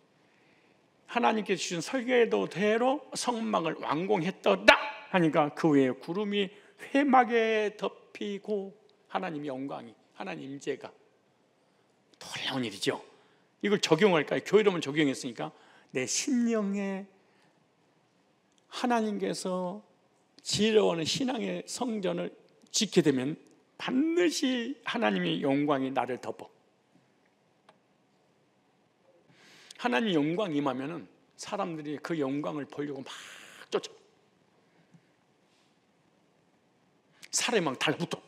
Speaker 1: 하나님께서 주신 설계도대로 성막을 완공했더라 하니까 그 위에 구름이 회막에 덮이고 하나님의 영광이, 하나님 임재가 놀라운 일이죠. 이걸 적용할까요? 교회로만 적용했으니까 내 심령에 하나님께서 지혜로운 신앙의 성전을 짓게 되면 반드시 하나님의 영광이 나를 덮어. 하나님의 영광이 임하면은 사람들이 그 영광을 보려고 막 쫓아. 사람이 막 달붙어.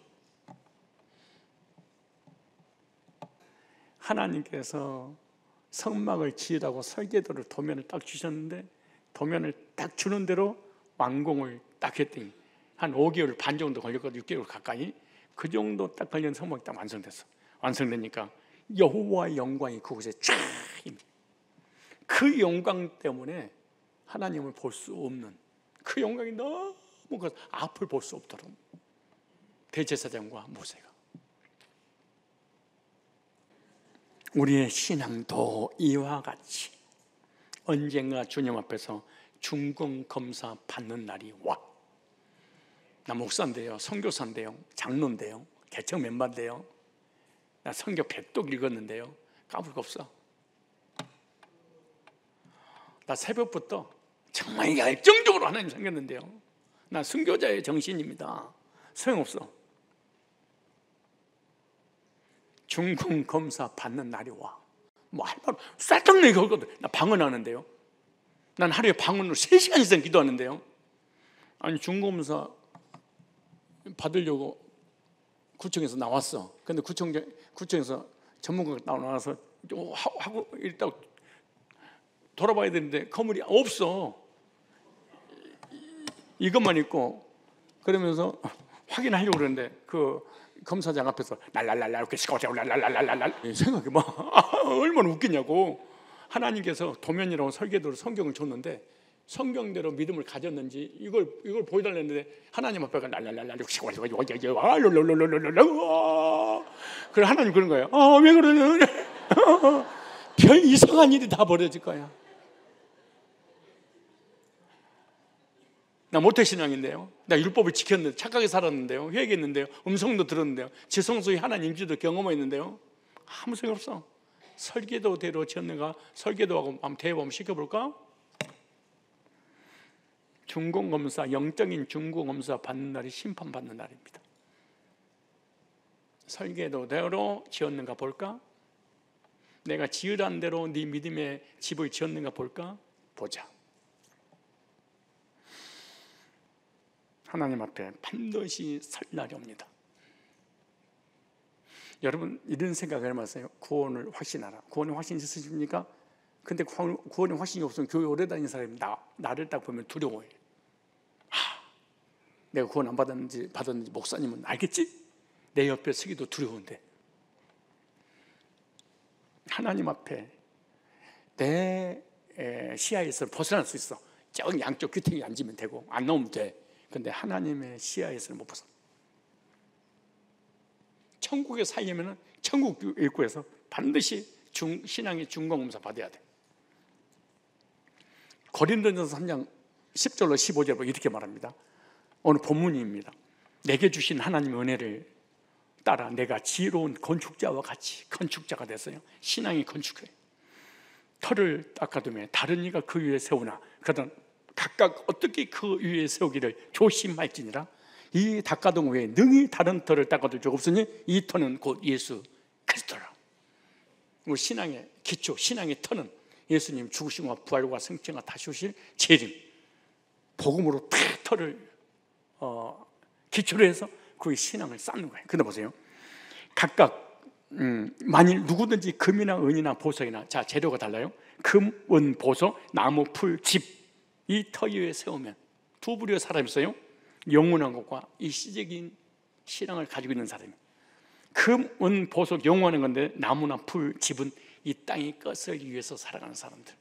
Speaker 1: 하나님께서 성막을 지으라고 설계도를 도면을 딱 주셨는데 도면을 딱 주는 대로 완공을 딱 했더니 한 5개월 반 정도 걸렸거든요. 6개월 가까이. 그 정도 딱 걸린 성막이 딱 완성됐어. 완성되니까 여호와의 영광이 그곳에 쫙 임해. 그 영광 때문에 하나님을 볼 수 없는, 그 영광이 너무 앞을 볼 수 없도록 대제사장과 모세가. 우리의 신앙도 이와 같이 언젠가 주님 앞에서 중공검사 받는 날이 와. 나 목사인데요, 선교사인데요, 장로인데요, 개척 멤버인데요, 나 성경 100독 읽었는데요, 까불 거 없어. 나 새벽부터 정말 열정적으로 하나님 섬겼는데요, 나 순교자의 정신입니다. 소용없어. 중공검사 받는 날이 와. 뭐 할 말 쌀떡내기 걸거든. 나 방언하는데요, 난 하루에 방언으로 3시간 이상 기도하는데요. 아니 중공검사 받으려고 구청에서 나왔어. 근데 구청에서 전문가가 나와서 하고 있다고 돌아봐야 되는데 건물이 없어. 이것만 있고. 그러면서 확인하려고 그러는데 그 검사장 앞에서 랄랄랄라 이렇게 시끄러워 랄랄랄랄랄 생각해봐. 얼마나 웃기냐고. 하나님께서 도면이라고 설계도로 성경을 줬는데 성경대로 믿음을 가졌는지 이걸 보여달랬는데 하나님 앞에가 랄랄랄랄 그래 하나님 그런 거예요. 왜 그러냐. 별 이상한 일이 다 벌어질 거야. 나 모태신앙인데요, 나 율법을 지켰는데 착하게 살았는데요, 회개했는데요, 음성도 들었는데요, 지성소의 하나님 임재도 경험했는데요, 아무 소용 없어. 설계도대로 지었는가? 설계도하고 한번 대화하면 시켜볼까? 중공검사, 영적인 중공검사 받는 날이 심판받는 날입니다. 설계도대로 지었는가 볼까? 내가 지으란 대로 네 믿음의 집을 지었는가 볼까? 보자. 하나님 앞에 반드시 설 날이 옵니다. 여러분 이런 생각을 해보세요. 구원을 확신하라. 구원의 확신 있으십니까? 근데 구원의 확신이 없으면 교회 오래 다니는 사람이 나를 딱 보면 두려워해. 내가 구원 안 받았는지 목사님은 알겠지? 내 옆에 서기도 두려운데. 하나님 앞에 내 시야에서 벗어날 수 있어. 저 양쪽 귀퉁이 앉으면 되고 안 나오면 돼. 근데 하나님의 시야에서는 못 벗어. 천국에 살려면 천국 입구에서 반드시 신앙의 중공검사 받아야 돼. 고린도전서 3장 10절로 15절로 이렇게 말합니다. 오늘 본문입니다. 내게 주신 하나님의 은혜를 따라 내가 지혜로운 건축자와 같이 건축자가 됐어요. 신앙이 건축해. 터를 닦아두며 다른 이가 그 위에 세우나 그러나 각각 어떻게 그 위에 세우기를 조심할지니라. 이 닦아둔 외에 능히 다른 터를 닦아둘 적 없으니 이 터는 곧 예수 그리스도라. 우리 신앙의 기초, 신앙의 터는 예수님 죽으심과 부활과 생명과 다시 오실 재림, 복음으로 다 터를 기초로 해서 그 신앙을 쌓는 거예요. 근데 보세요, 각각 만일 누구든지 금이나 은이나 보석이나, 자 재료가 달라요. 금, 은, 보석, 나무, 풀, 집, 이 터 위에 세우면 두 부류의 사람이 있어요. 영원한 것과 일시적인 신앙을 가지고 있는 사람이. 금, 은, 보석, 영원한 건데 나무나 풀, 집은 이 땅의 것을 위해서 살아가는 사람들.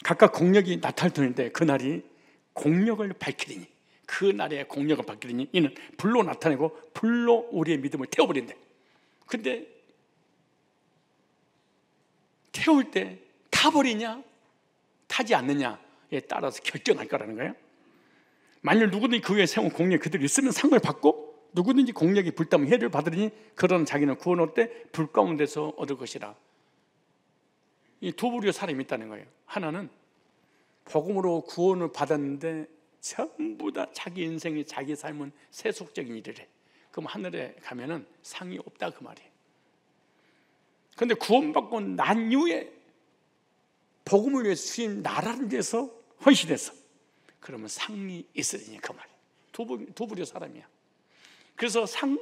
Speaker 1: 각각 공력이 나타날 터인데 그날이 공력을 밝히리니, 그날의 공력을 밝히리니 이는 불로 나타내고 불로 우리의 믿음을 태워버린대. 근데 태울 때 타버리냐 타지 않느냐에 따라서 결정할 거라는 거예요. 만일 누구든지 그 위에 세운 공력이 그대로 있으면 상을 받고, 누구든지 공력이 불타면 해를 받으리니 그러나 자기는 구원 얻되 불 가운데서 얻을 것이라. 이 두 부류의 사람이 있다는 거예요. 하나는 복음으로 구원을 받았는데 전부 다 자기 인생이, 자기 삶은 세속적인 일이래. 그럼 하늘에 가면은 상이 없다 그 말이에요. 그런데 구원받고 난 이후에 복음을 위해서, 주님 나라를 위해서 헌신해서 그러면 상이 있으리니 그 말이에요. 두 부류의 사람이야. 그래서 상을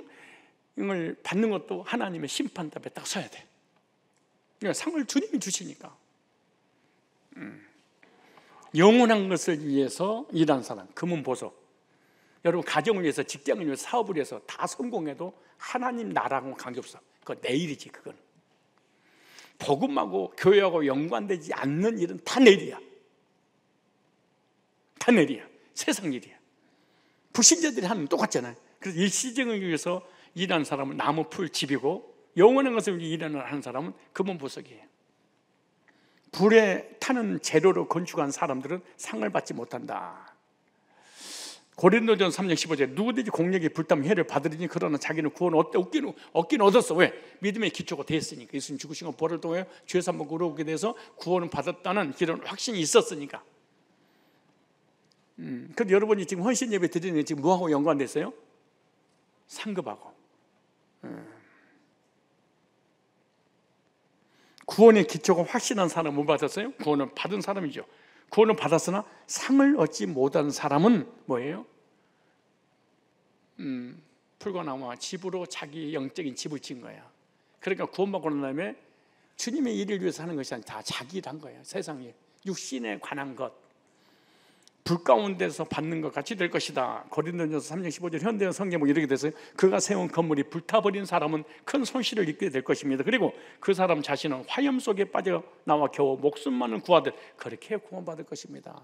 Speaker 1: 받는 것도 하나님의 심판 앞에 딱 서야 돼. 그러니까 상을 주님이 주시니까. 영원한 것을 위해서 일한 사람, 금은 보석. 여러분 가정을 위해서, 직장을 위해서, 사업을 위해서 다 성공해도 하나님 나라하고는 관계없어. 그건 내일이지. 그건 복음하고 교회하고 연관되지 않는 일은 다 내일이야. 다 내일이야. 세상 일이야. 불신자들이 하는 똑같잖아요. 그래서 일시적을 위해서 일하는 사람은 나무, 풀, 집이고, 영원한 것을 위해 일하는 사람은 금은 보석이에요. 불에 타는 재료로 건축한 사람들은 상을 받지 못한다. 고린도전서 3장 15절에 누구든지 공력이 불타면 해를 받으리니 그러나 자기는 구원을 얻긴 얻었어. 왜? 믿음의 기초가 됐으니까. 예수님 죽으신 건 벌을 통해 죄에서 한번 걸어오게 돼서 구원을 받았다는 그런 확신이 있었으니까. 근데 여러분이 지금 헌신 예배 드리는 게 지금 뭐하고 연관됐어요? 상급하고. 구원의 기초가 확신한 사람은 못 받았어요? 구원을 받은 사람이죠. 구원을 받았으나 상을 얻지 못한 사람은 뭐예요? 풀과 나무와 집으로 자기 영적인 집을 지은 거야. 그러니까 구원받고 난 다음에 주님의 일을 위해서 하는 것이 아니라 다 자기 일 한 거예요. 세상에 육신에 관한 것, 불 가운데서 받는 것 같이 될 것이다. 고린도전서 3장 15절 현대의 성경은 이렇게 됐어요. 그가 세운 건물이 불타버린 사람은 큰 손실을 입게 될 것입니다. 그리고 그 사람 자신은 화염 속에 빠져나와 겨우 목숨만을 구하듯 그렇게 구원받을 것입니다.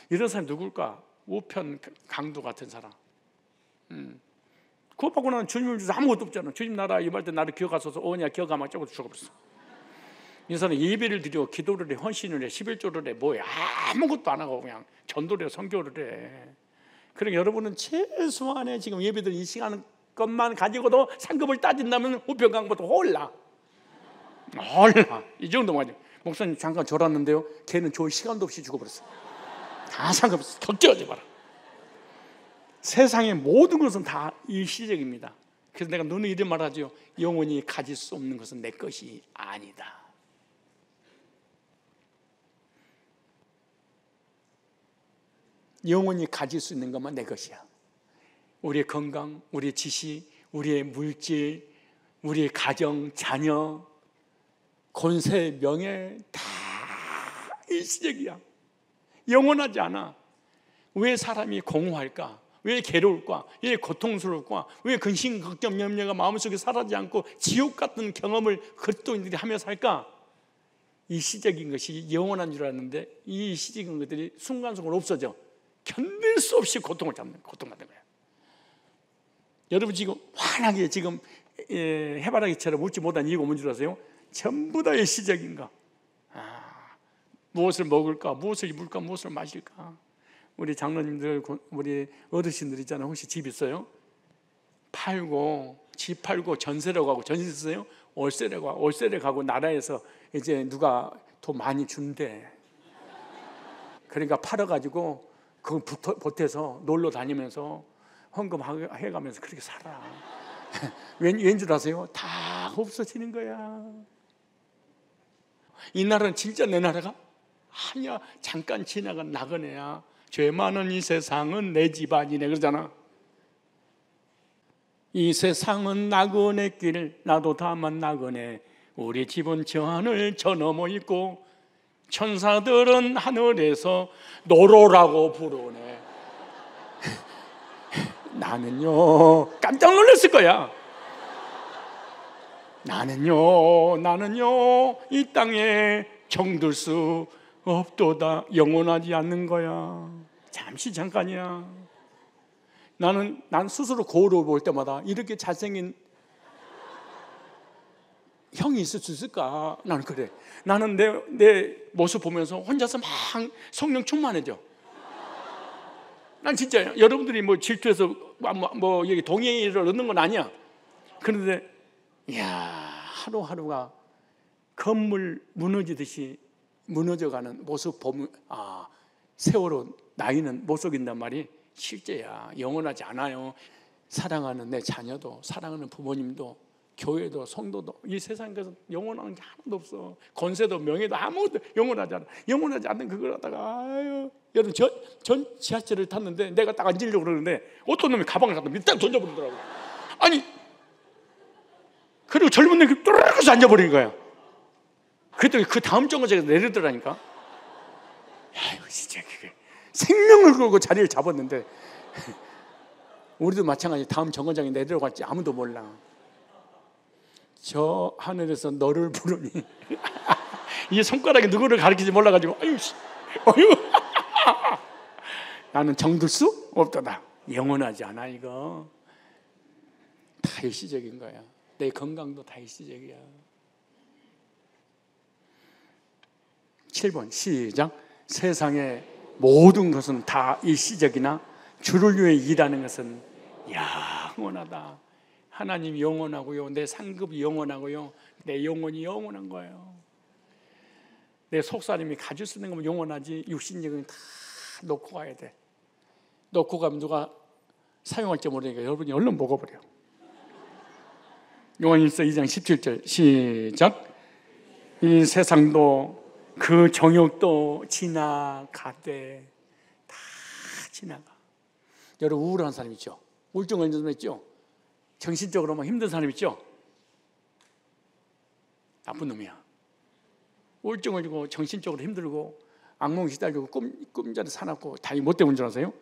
Speaker 1: 이런 사람이 누굴까? 우편 강도 같은 사람. 구원받고 나면 주님을 위해서 아무것도 없잖아. 주님 나라 임할 때 나를 기억하소서. 오냐 기억하면 쪼고 죽어버렸어. 이 사람은 예배를 드려, 기도를 해, 헌신을 해, 11조를 해, 뭐해, 아무것도 안 하고 그냥 전도를 해, 선교를 해. 그러니까 여러분은 최소한의 지금 예배들 이 시간 것만 가지고도 상급을 따진다면 우편강보다 홀라. 이 정도만. 목사님 잠깐 졸았는데요, 걔는 졸 시간도 없이 죽어버렸어. 다 상급 격제하지 마라. 세상의 모든 것은 다 일시적입니다. 그래서 내가 눈에 이런 말 하죠. 영원히 가질 수 없는 것은 내 것이 아니다. 영원히 가질 수 있는 것만 내 것이야. 우리의 건강, 우리의 지식, 우리의 물질, 우리의 가정, 자녀, 권세, 명예 다 일시적이야. 영원하지 않아. 왜 사람이 공허할까? 왜 괴로울까? 왜 고통스러울까? 왜 근심, 걱정, 염려가 마음속에 사라지지 않고 지옥 같은 경험을 그리스도인들이 하며 살까? 일시적인 것이 영원한 줄 알았는데 이 일시적인 것들이 순간순간 없어져. 견딜 수 없이 고통받는 거야. 여러분 지금 환하게 지금 해바라기처럼 웃지 못한 이유가 뭔지 아세요? 전부 다 일시적인 거. 무엇을 먹을까? 무엇을 입을까? 무엇을 마실까? 우리 장로님들, 우리 어르신들 있잖아요. 혹시 집 있어요? 집 팔고 전세로 가고, 전세 있어요? 월세를 가고 나라에서 이제 누가 돈 많이 준대. 그러니까 팔아가지고 그거 보태서 놀러 다니면서 헌금 해가면서 그렇게 살아. 왠 줄 아세요? 다 없어지는 거야. 이 나라는 진짜 내 나라가 아니야. 잠깐 지나간 나그네야. 죄 많은 이 세상은 내 집안이네 그러잖아. 이 세상은 나그네 길, 나도 다만 나그네. 우리 집은 저 하늘 저 너머 있고 천사들은 하늘에서 노로라고 부르네. 나는요 깜짝 놀랐을 거야. 나는요 이 땅에 정들 수 없도다. 영원하지 않는 거야. 잠시 잠깐이야. 난 스스로 거울을 볼 때마다 이렇게 잘생긴 형이 있을 수 있을까? 나는 그래. 나는 내 모습 보면서 혼자서 막 성령 충만해져. 난 진짜 여러분들이 뭐 질투해서 뭐 여기 동의를 얻는 건 아니야. 그런데 이야, 하루하루가 건물 무너지듯이 무너져가는 모습 보면 세월호 나이는 못 속인단 말이 실제야. 영원하지 않아요. 사랑하는 내 자녀도, 사랑하는 부모님도, 교회도, 성도도 이 세상에서 영원한 게 하나도 없어. 권세도 명예도 아무것도 영원하지 않아. 영원하지 않는 그걸 갖다가 여러분 전 지하철을 탔는데 내가 딱 앉으려고 그러는데 어떤 놈이 가방을 갖다 밑에 딱 던져버리더라고. 아니 그리고 젊은 놈이 뚜르르 앉아버린 거야. 그랬더니 그 다음 정거장에서 내리더라니까. 야, 이거 진짜 그게 생명을 걸고 자리를 잡았는데 우리도 마찬가지. 다음 정거장에 내려갈지 아무도 몰라. 저 하늘에서 너를 부르니 이 손가락이 누구를 가리키지 몰라가지고 아유 나는 정들 수 없도다. 영원하지 않아. 이거 다 일시적인 거야. 내 건강도 다 일시적이야. 7번 시작. 세상의 모든 것은 다 일시적이나 주를 위해 일하는 것은 영원하다. 하나님이 영원하고요. 내 상급이 영원하고요. 내 영혼이 영원한 거예요. 내 속사람이 가질 수 있는 거면 영원하지 육신적인 다 놓고 가야 돼. 놓고 가면 누가 사용할지 모르니까 여러분이 얼른 먹어버려. 요한일서 2장 17절 시작. 이 세상도 그 정욕도 지나가되 다 지나가. 여러분 우울한 사람 있죠? 우울증 걸린 사람 있죠? 정신적으로 막 힘든 사람 있죠? 나쁜 놈이야. 우울증 걸리고 정신적으로 힘들고 악몽 시달리고 꿈자리 사납고 다 뭐 때문인 줄 아세요?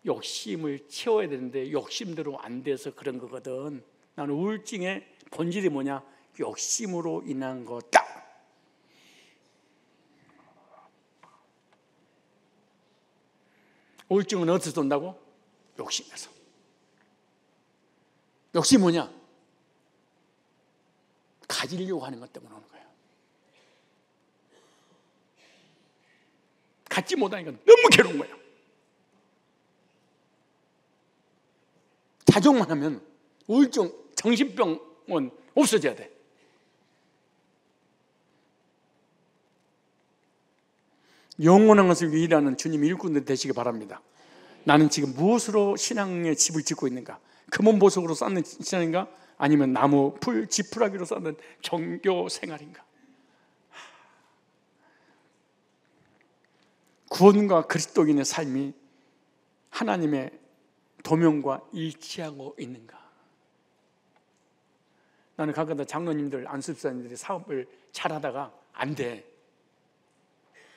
Speaker 1: 욕심을 채워야 되는데 욕심대로 안 돼서 그런 거거든. 나는 우울증의 본질이 뭐냐? 욕심으로 인한 거다. 우울증은 어디서 온다고? 욕심에서. 욕심이 뭐냐? 가지려고 하는 것 때문에 오는 거예요. 갖지 못하니까 너무 괴로운 거예요. 자족만 하면 우울증, 정신병은 없어져야 돼. 영원한 것을 위해 일하는 주님 일꾼들 되시기 바랍니다. 나는 지금 무엇으로 신앙의 집을 짓고 있는가? 금은 보석으로 쌓는 신앙인가? 아니면 나무, 풀, 지푸라기로 쌓는 종교 생활인가? 구원과 그리스도인의 삶이 하나님의 도명과 일치하고 있는가? 나는 가끔가다 장로님들, 안수집사님들이 사업을 잘하다가 안 돼.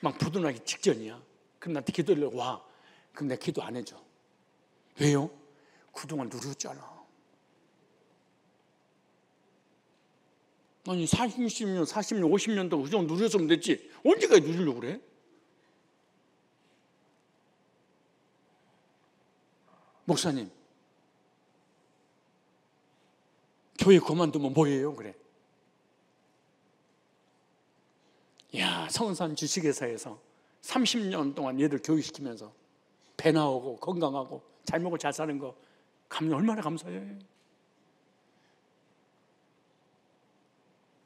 Speaker 1: 막 부도나기 직전이야. 그럼 나한테 기도하려고 와. 그럼 내가 기도 안 해줘. 왜요? 그동안 누렸잖아. 아니 40년, 40년, 50년 동안 그동안 누렸으면 됐지. 언제까지 누리려고 그래? 목사님, 교회 그만두면 뭐예요? 그래. 야, 성산 주식회사에서 30년 동안 얘들 교육시키면서 배 나오고 건강하고 잘 먹고 잘 사는 거 얼마나 감사해.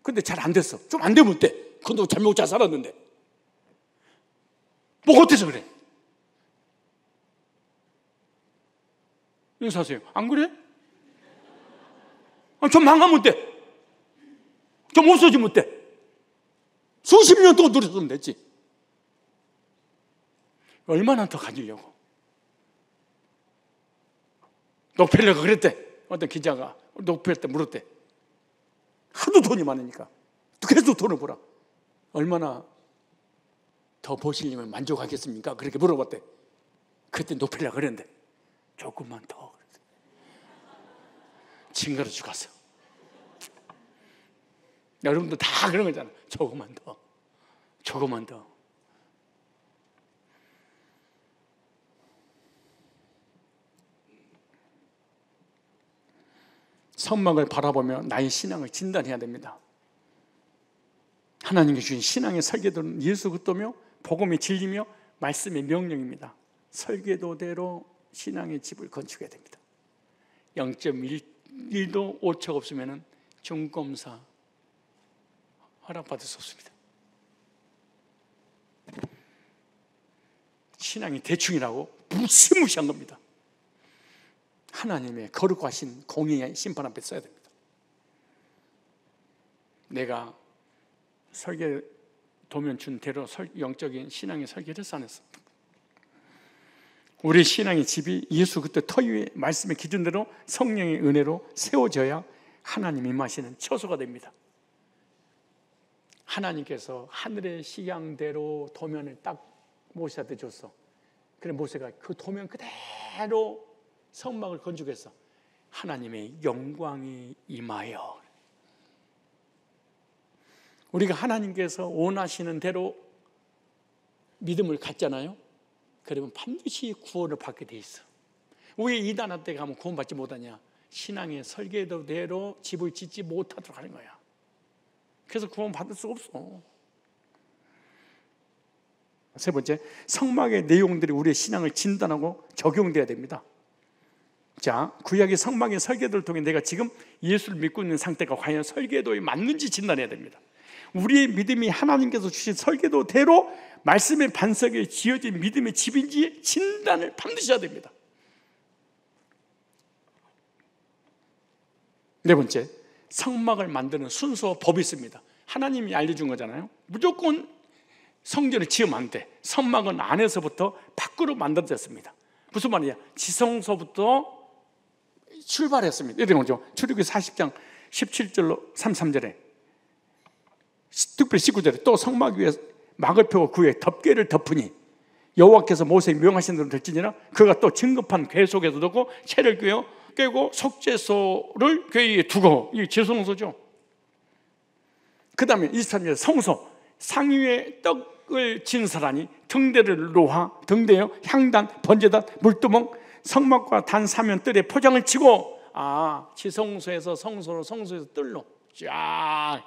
Speaker 1: 근데 잘 안 됐어. 좀 안 되면 어때? 그것도 잘 먹고 잘 살았는데 뭐 어때서 그래? 인사하세요. 안 그래? 좀 망하면 어때? 좀 없어지면 어때? 수십 년 동안 누렸으면 됐지. 얼마나 더 가지려고? 록펠러가 그랬대. 어떤 기자가 록펠러 때 물었대. 하도 돈이 많으니까 계속 돈을 벌어. 얼마나 더 버시려면 만족하겠습니까? 그렇게 물어봤대. 그때 록펠러가 그랬는데 조금만 더. 징그러 죽었어. 여러분도 다 그런 거잖아. 조금만 더. 조금만 더. 선막을 바라보며 나의 신앙을 진단해야 됩니다. 하나님께 주신 신앙의 설계도는 예수 그리스도며 복음의 진리며 말씀의 명령입니다. 설계도대로 신앙의 집을 건축해야 됩니다. 0.1도 오차가 없으면 중검사 허락받을 수 없습니다. 신앙이 대충이라고 무시무시한 겁니다. 하나님의 거룩하신 공의의 심판 앞에 서야 됩니다. 내가 설계 도면 준 대로 영적인 신앙의 설계를 쌓았어. 우리 신앙의 집이 예수 그때 터 위에 말씀의 기준대로 성령의 은혜로 세워져야 하나님 임하시는 처소가 됩니다. 하나님께서 하늘의 식양대로 도면을 딱 모세한테 줬어. 그래 모세가 그 도면 그대로 성막을 건축했어. 하나님의 영광이 임하여. 우리가 하나님께서 원하시는 대로 믿음을 갖잖아요. 그러면 반드시 구원을 받게 돼 있어. 왜 이단한 때 가면 구원받지 못하냐? 신앙의 설계도대로 집을 짓지 못하도록 하는 거야. 그래서 구원받을 수가 없어. 세 번째, 성막의 내용들이 우리의 신앙을 진단하고 적용돼야 됩니다. 자, 구약의 성막의 설계도를 통해 내가 지금 예수를 믿고 있는 상태가 과연 설계도에 맞는지 진단해야 됩니다. 우리의 믿음이 하나님께서 주신 설계도대로 말씀의 반석에 지어진 믿음의 집인지 진단을 반드시 해야 됩니다. 네 번째, 성막을 만드는 순서와 법이 있습니다. 하나님이 알려준 거잖아요. 무조건 성전을 지으면 안 돼. 성막은 안에서부터 밖으로 만들어졌습니다. 무슨 말이냐? 지성소부터 출발했습니다. 이런 거죠. 출애굽기 40장 17절로 33절에 특별히 19절에 또 성막 위에 막을 펴고 그 위에 덮개를 덮으니 여호와께서 모세에게 명하신 대로 될지니라. 그가 또 증거판 궤 속에서 넣고 채를 꿰고 속죄소를 궤 위에 두고, 이게 지성소죠. 그 다음에 23절에 성소, 상위에 떡을 진설하니 등대를 놓아 등대요 향단, 번제단, 물두멍, 성막과 단 사면 뜰에 포장을 치고, 지성소에서 성소로, 성소에서 뜰로 쫙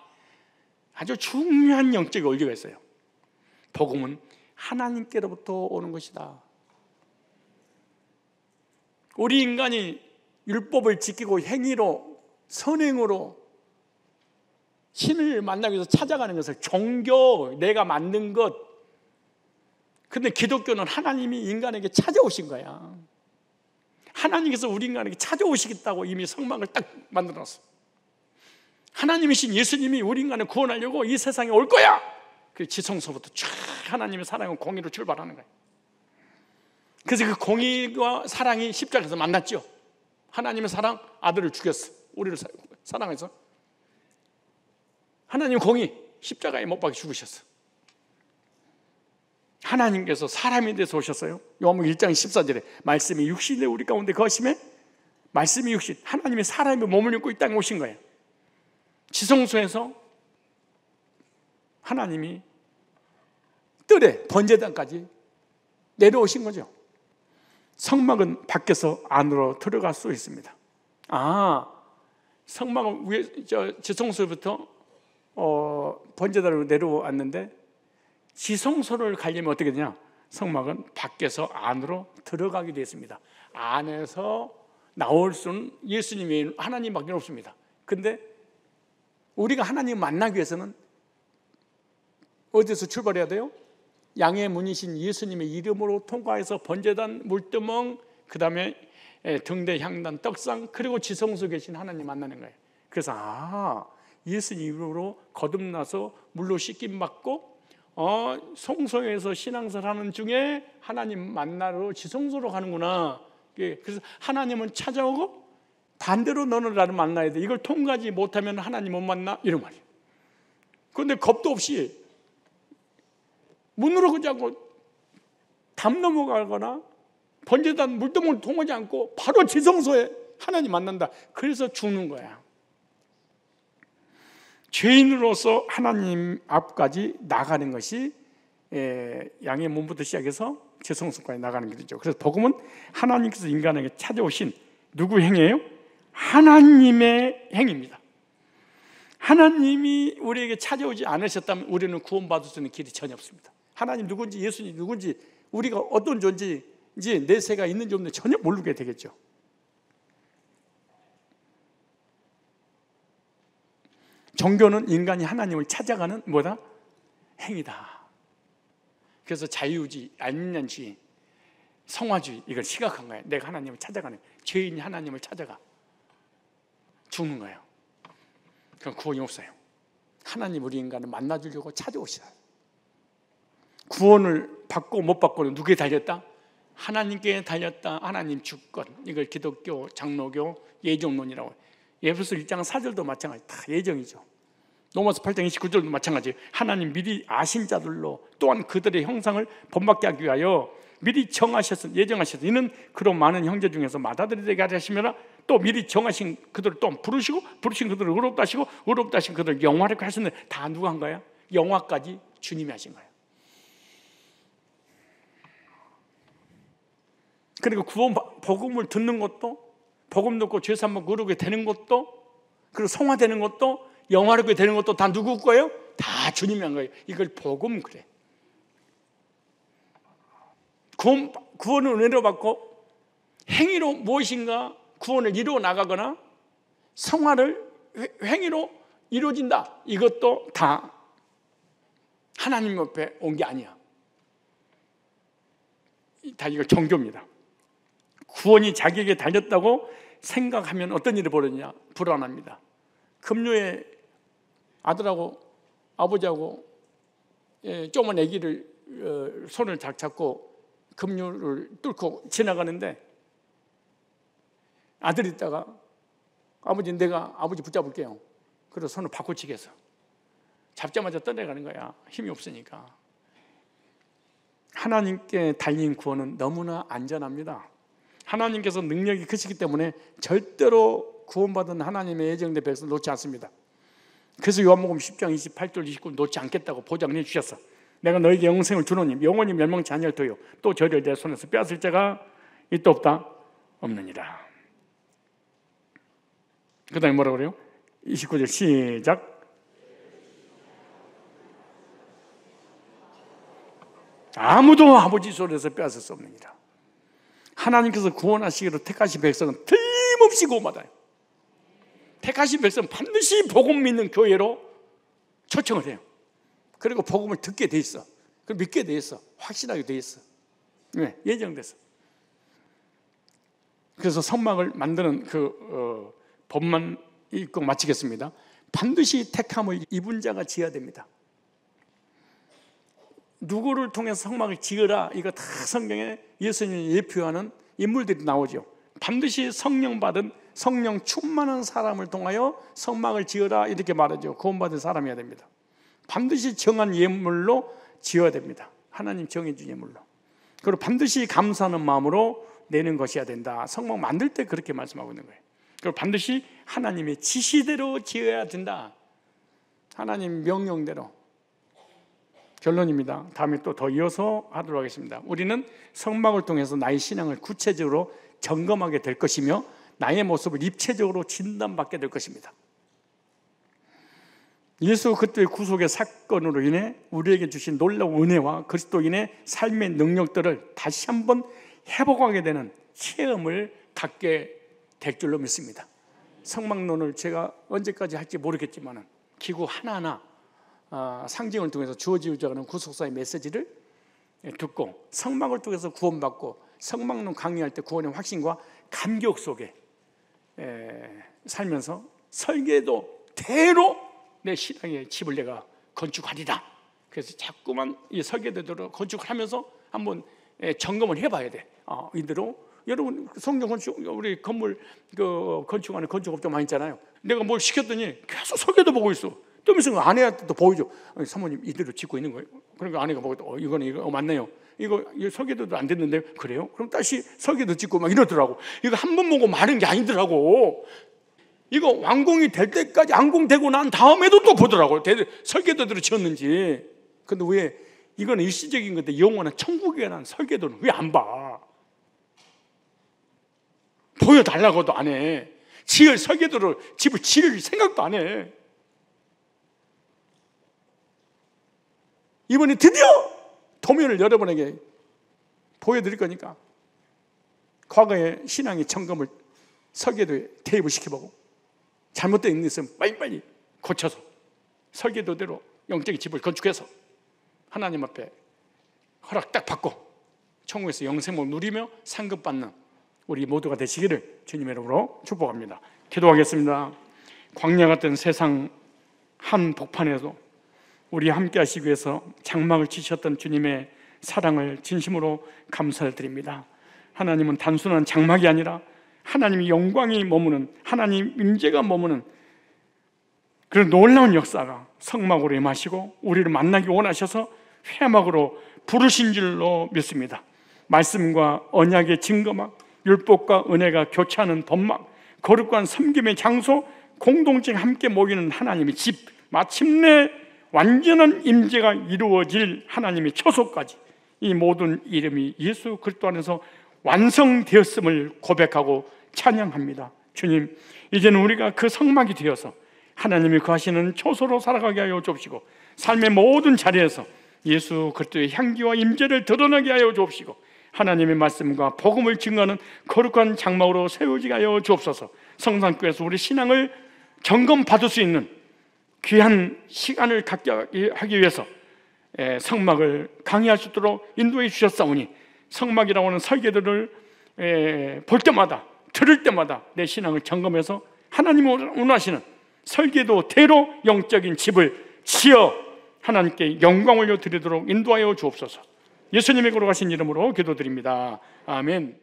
Speaker 1: 아주 중요한 영적 원리가 있어요. 복음은 하나님께로부터 오는 것이다. 우리 인간이 율법을 지키고 행위로, 선행으로 신을 만나기 위해서 찾아가는 것을 종교, 내가 만든 것. 근데 기독교는 하나님이 인간에게 찾아오신 거야. 하나님께서 우리 인간에게 찾아오시겠다고 이미 성막을 딱 만들어놨어. 하나님이신 예수님이 우리 인간을 구원하려고 이 세상에 올 거야. 그 지성소부터 쫙 하나님의 사랑과 공의로 출발하는 거예요. 그래서 그 공의와 사랑이 십자가에서 만났죠. 하나님의 사랑, 아들을 죽였어. 우리를 사랑해서. 하나님 공의, 십자가에 못 박혀 죽으셨어. 하나님께서 사람이 돼서 오셨어요. 요한복음 1장 14절에 말씀이 육신에 우리 가운데 거하심에, 말씀이 육신, 하나님의 사람의 몸을 입고 이 땅에 오신 거예요. 지성소에서 하나님이 뜰에 번제단까지 내려오신 거죠. 성막은 밖에서 안으로 들어갈 수 있습니다. 성막은 위에 지성소부터 번제단으로 내려왔는데, 지성소를 가려면 어떻게 되냐? 성막은 밖에서 안으로 들어가게 되어 있습니다. 안에서 나올 수는 예수님이 하나님밖에 없습니다. 근데 우리가 하나님 만나기 위해서는 어디서 출발해야 돼요? 양의 문이신 예수님의 이름으로 통과해서 번제단, 물두멍, 그 다음에 등대, 향단, 떡상, 그리고 지성소 계신 하나님 만나는 거예요. 그래서 예수님 이름으로 거듭나서 물로 씻김 받고 성소에서 신앙생활 하는 중에 하나님 만나러 지성소로 가는구나. 그래서 하나님은 찾아오고 반대로 너는 나를 만나야 돼. 이걸 통과하지 못하면 하나님 못 만나? 이런 말이에요. 그런데 겁도 없이 문으로 그지 않고 담 넘어가거나 번제단 물두멍을 통하지 않고 바로 지성소에 하나님 만난다. 그래서 죽는 거야. 죄인으로서 하나님 앞까지 나가는 것이 양의 몸부터 시작해서 지성소까지 나가는 길이죠. 그래서 복음은 하나님께서 인간에게 찾아오신 누구 행위예요? 하나님의 행위입니다. 하나님이 우리에게 찾아오지 않으셨다면 우리는 구원받을 수 있는 길이 전혀 없습니다. 하나님 누군지, 예수님 누군지, 우리가 어떤 존재인지, 내세가 있는지 없는지 전혀 모르게 되겠죠. 종교는 인간이 하나님을 찾아가는 뭐다? 행위다. 그래서 자유주의, 안면주의, 성화주의 이걸 시각한 거예요. 내가 하나님을 찾아가는, 죄인이 하나님을 찾아가 죽는 거예요. 그럼 구원이 없어요. 하나님 우리 인간을 만나주려고 찾아오시다. 구원을 받고 못 받고는 누구에 달렸다? 하나님께 달렸다. 하나님 주권. 이걸 기독교, 장로교, 예정론이라고 해요. 에베소 1장 4절도 마찬가지, 다 예정이죠. 로마서 8장 29절도 마찬가지. 하나님 미리 아신 자들로 또한 그들의 형상을 본받게 하기 위하여 미리 정하셨은, 예정하셨은 이는 그런 많은 형제 중에서 맏아들이 되게 하시며 또 미리 정하신 그들을 또 부르시고 부르신 그들을 의롭다 하시고 의롭다 하신 그들을 영화롭게 하셨는데 다 누가 한 거야? 영화까지 주님이 하신 거예요. 그리고 구원 복음을 듣는 것도, 복음 듣고 죄 사함 의롭게 되는 것도, 그리고 성화되는 것도, 영화롭게 되는 것도 다 누구 거예요? 다 주님이 한 거예요. 이걸 복음 그래. 구원을 은혜로 받고 행위로 무엇인가 구원을 이루어 나가거나 성화를 행위로 이루어진다. 이것도 다 하나님 옆에 온 게 아니야. 다 이거 종교입니다. 구원이 자기에게 달렸다고 생각하면 어떤 일이 벌어지냐? 불안합니다. 금요에 아들하고 아버지하고 조그만 아기를 손을 잡고 급류를 뚫고 지나가는데 아들이 있다가 아버지 내가 아버지 붙잡을게요. 그래서 손을 바꿔치겠어. 잡자마자 떠내가는 거야. 힘이 없으니까. 하나님께 달린 구원은 너무나 안전합니다. 하나님께서 능력이 크시기 때문에 절대로 구원받은 하나님의 예정된 백성을 놓지 않습니다. 그래서 요한복음 10장 28절 29절 놓지 않겠다고 보장해 주셨어. 내가 너에게 영생을 주노니 영원히 멸망치 아니할 터요 또 저를 내 손에서 빼앗을 자가 있다 없다? 없느니라. 그 다음에 뭐라고 그래요? 29절 시작. 아무도 아버지 손에서 빼앗을 수 없느니라. 하나님께서 구원하시기로 택하신 백성은 틀림없이 구원받아요. 택하신 백성은 반드시 복음 믿는 교회로 초청을 해요. 그리고 복음을 듣게 돼 있어. 그리고 믿게 돼 있어. 확신하게 돼 있어. 네, 예정돼서. 그래서 성막을 만드는 법만 읽고 마치겠습니다. 반드시 택함을 입은 자가 지어야 됩니다. 누구를 통해서 성막을 지으라, 이거 다 성경에 예수님을 예표하는 인물들이 나오죠. 반드시 성령 받은, 성령 충만한 사람을 통하여 성막을 지으라 이렇게 말하죠. 구원받은 사람이어야 됩니다. 반드시 정한 예물로 지어야 됩니다. 하나님 정해준 예물로. 그리고 반드시 감사하는 마음으로 내는 것이어야 된다. 성막 만들 때 그렇게 말씀하고 있는 거예요. 그리고 반드시 하나님의 지시대로 지어야 된다. 하나님 명령대로. 결론입니다. 다음에 또 더 이어서 하도록 하겠습니다. 우리는 성막을 통해서 나의 신앙을 구체적으로 점검하게 될 것이며 나의 모습을 입체적으로 진단받게 될 것입니다. 예수 그리스도의 구속의 사건으로 인해 우리에게 주신 놀라운 은혜와 그리스도인의 삶의 능력들을 다시 한번 회복하게 되는 체험을 갖게 될 줄로 믿습니다. 성막론을 제가 언제까지 할지 모르겠지만 기구 하나하나 상징을 통해서 주어지고자 하는 구속사의 메시지를 듣고 성막을 통해서 구원받고 성막론 강의할 때 구원의 확신과 감격 속에 살면서 설계도 대로 내 신앙의 집을 내가 건축하리라. 그래서 자꾸만 이 설계대로 건축을 하면서 한번 점검을 해봐야 돼. 이대로 여러분 성경 건축, 우리 건물 건축하는 건축업자 많이 있잖아요. 내가 뭘 시켰더니 계속 설계도 보고 있어. 또 무슨 아내한테 또 보여줘. 사모님 이대로 짓고 있는 거예요. 그러니까 아내가 보고 이거는 이거 맞네요. 이거 설계도도 안 됐는데 그래요? 그럼 다시 설계도 짓고 막 이러더라고. 이거 한 번 보고 마는 게 아니더라고. 이거 완공이 될 때까지 완공되고 난 다음에도 또 보더라고요. 설계도대로 지었는지. 근데 왜 이건 일시적인 건데 영원한 천국에 관한 설계도는 왜 안 봐? 보여달라고도 안 해. 지을 설계도로 집을 지을 생각도 안 해. 이번에 드디어 도면을 여러분에게 보여드릴 거니까 과거의 신앙의 점검을 설계도에 대입을 시켜보고 잘못된 있는 있으면 빨리빨리 고쳐서 설계도대로 영적인 집을 건축해서 하나님 앞에 허락 딱 받고 천국에서 영생을 누리며 상급받는 우리 모두가 되시기를 주님의 이름으로 축복합니다. 기도하겠습니다. 광야 같은 세상 한 복판에도 우리 함께 하시기 위해서 장막을 치셨던 주님의 사랑을 진심으로 감사를 드립니다. 하나님은 단순한 장막이 아니라 하나님의 영광이 머무는, 하나님 임재가 머무는 그런 놀라운 역사가 성막으로 임하시고 우리를 만나기 원하셔서 회막으로 부르신 줄로 믿습니다. 말씀과 언약의 증거막, 율법과 은혜가 교차하는 법막, 거룩한 섬김의 장소, 공동체가 함께 모이는 하나님의 집, 마침내 완전한 임재가 이루어질 하나님의 처소까지 이 모든 이름이 예수 그리스도 안에서 완성되었음을 고백하고 찬양합니다. 주님, 이제는 우리가 그 성막이 되어서 하나님이 거하시는 처소로 살아가게 하여 주옵시고 삶의 모든 자리에서 예수 그리스도의 향기와 임재를 드러나게 하여 주옵시고 하나님의 말씀과 복음을 증거하는 거룩한 장막으로 세워지게 하여 주옵소서. 성산교회에서 우리 신앙을 점검받을 수 있는 귀한 시간을 갖게 하기 위해서 성막을 강의할 수 있도록 인도해 주셨사오니 성막이라고 하는 설계도를 볼 때마다 들을 때마다 내 신앙을 점검해서 하나님이 원하시는 설계도대로 영적인 집을 지어 하나님께 영광을 드리도록 인도하여 주옵소서. 예수님의 거룩하신 이름으로 기도드립니다. 아멘.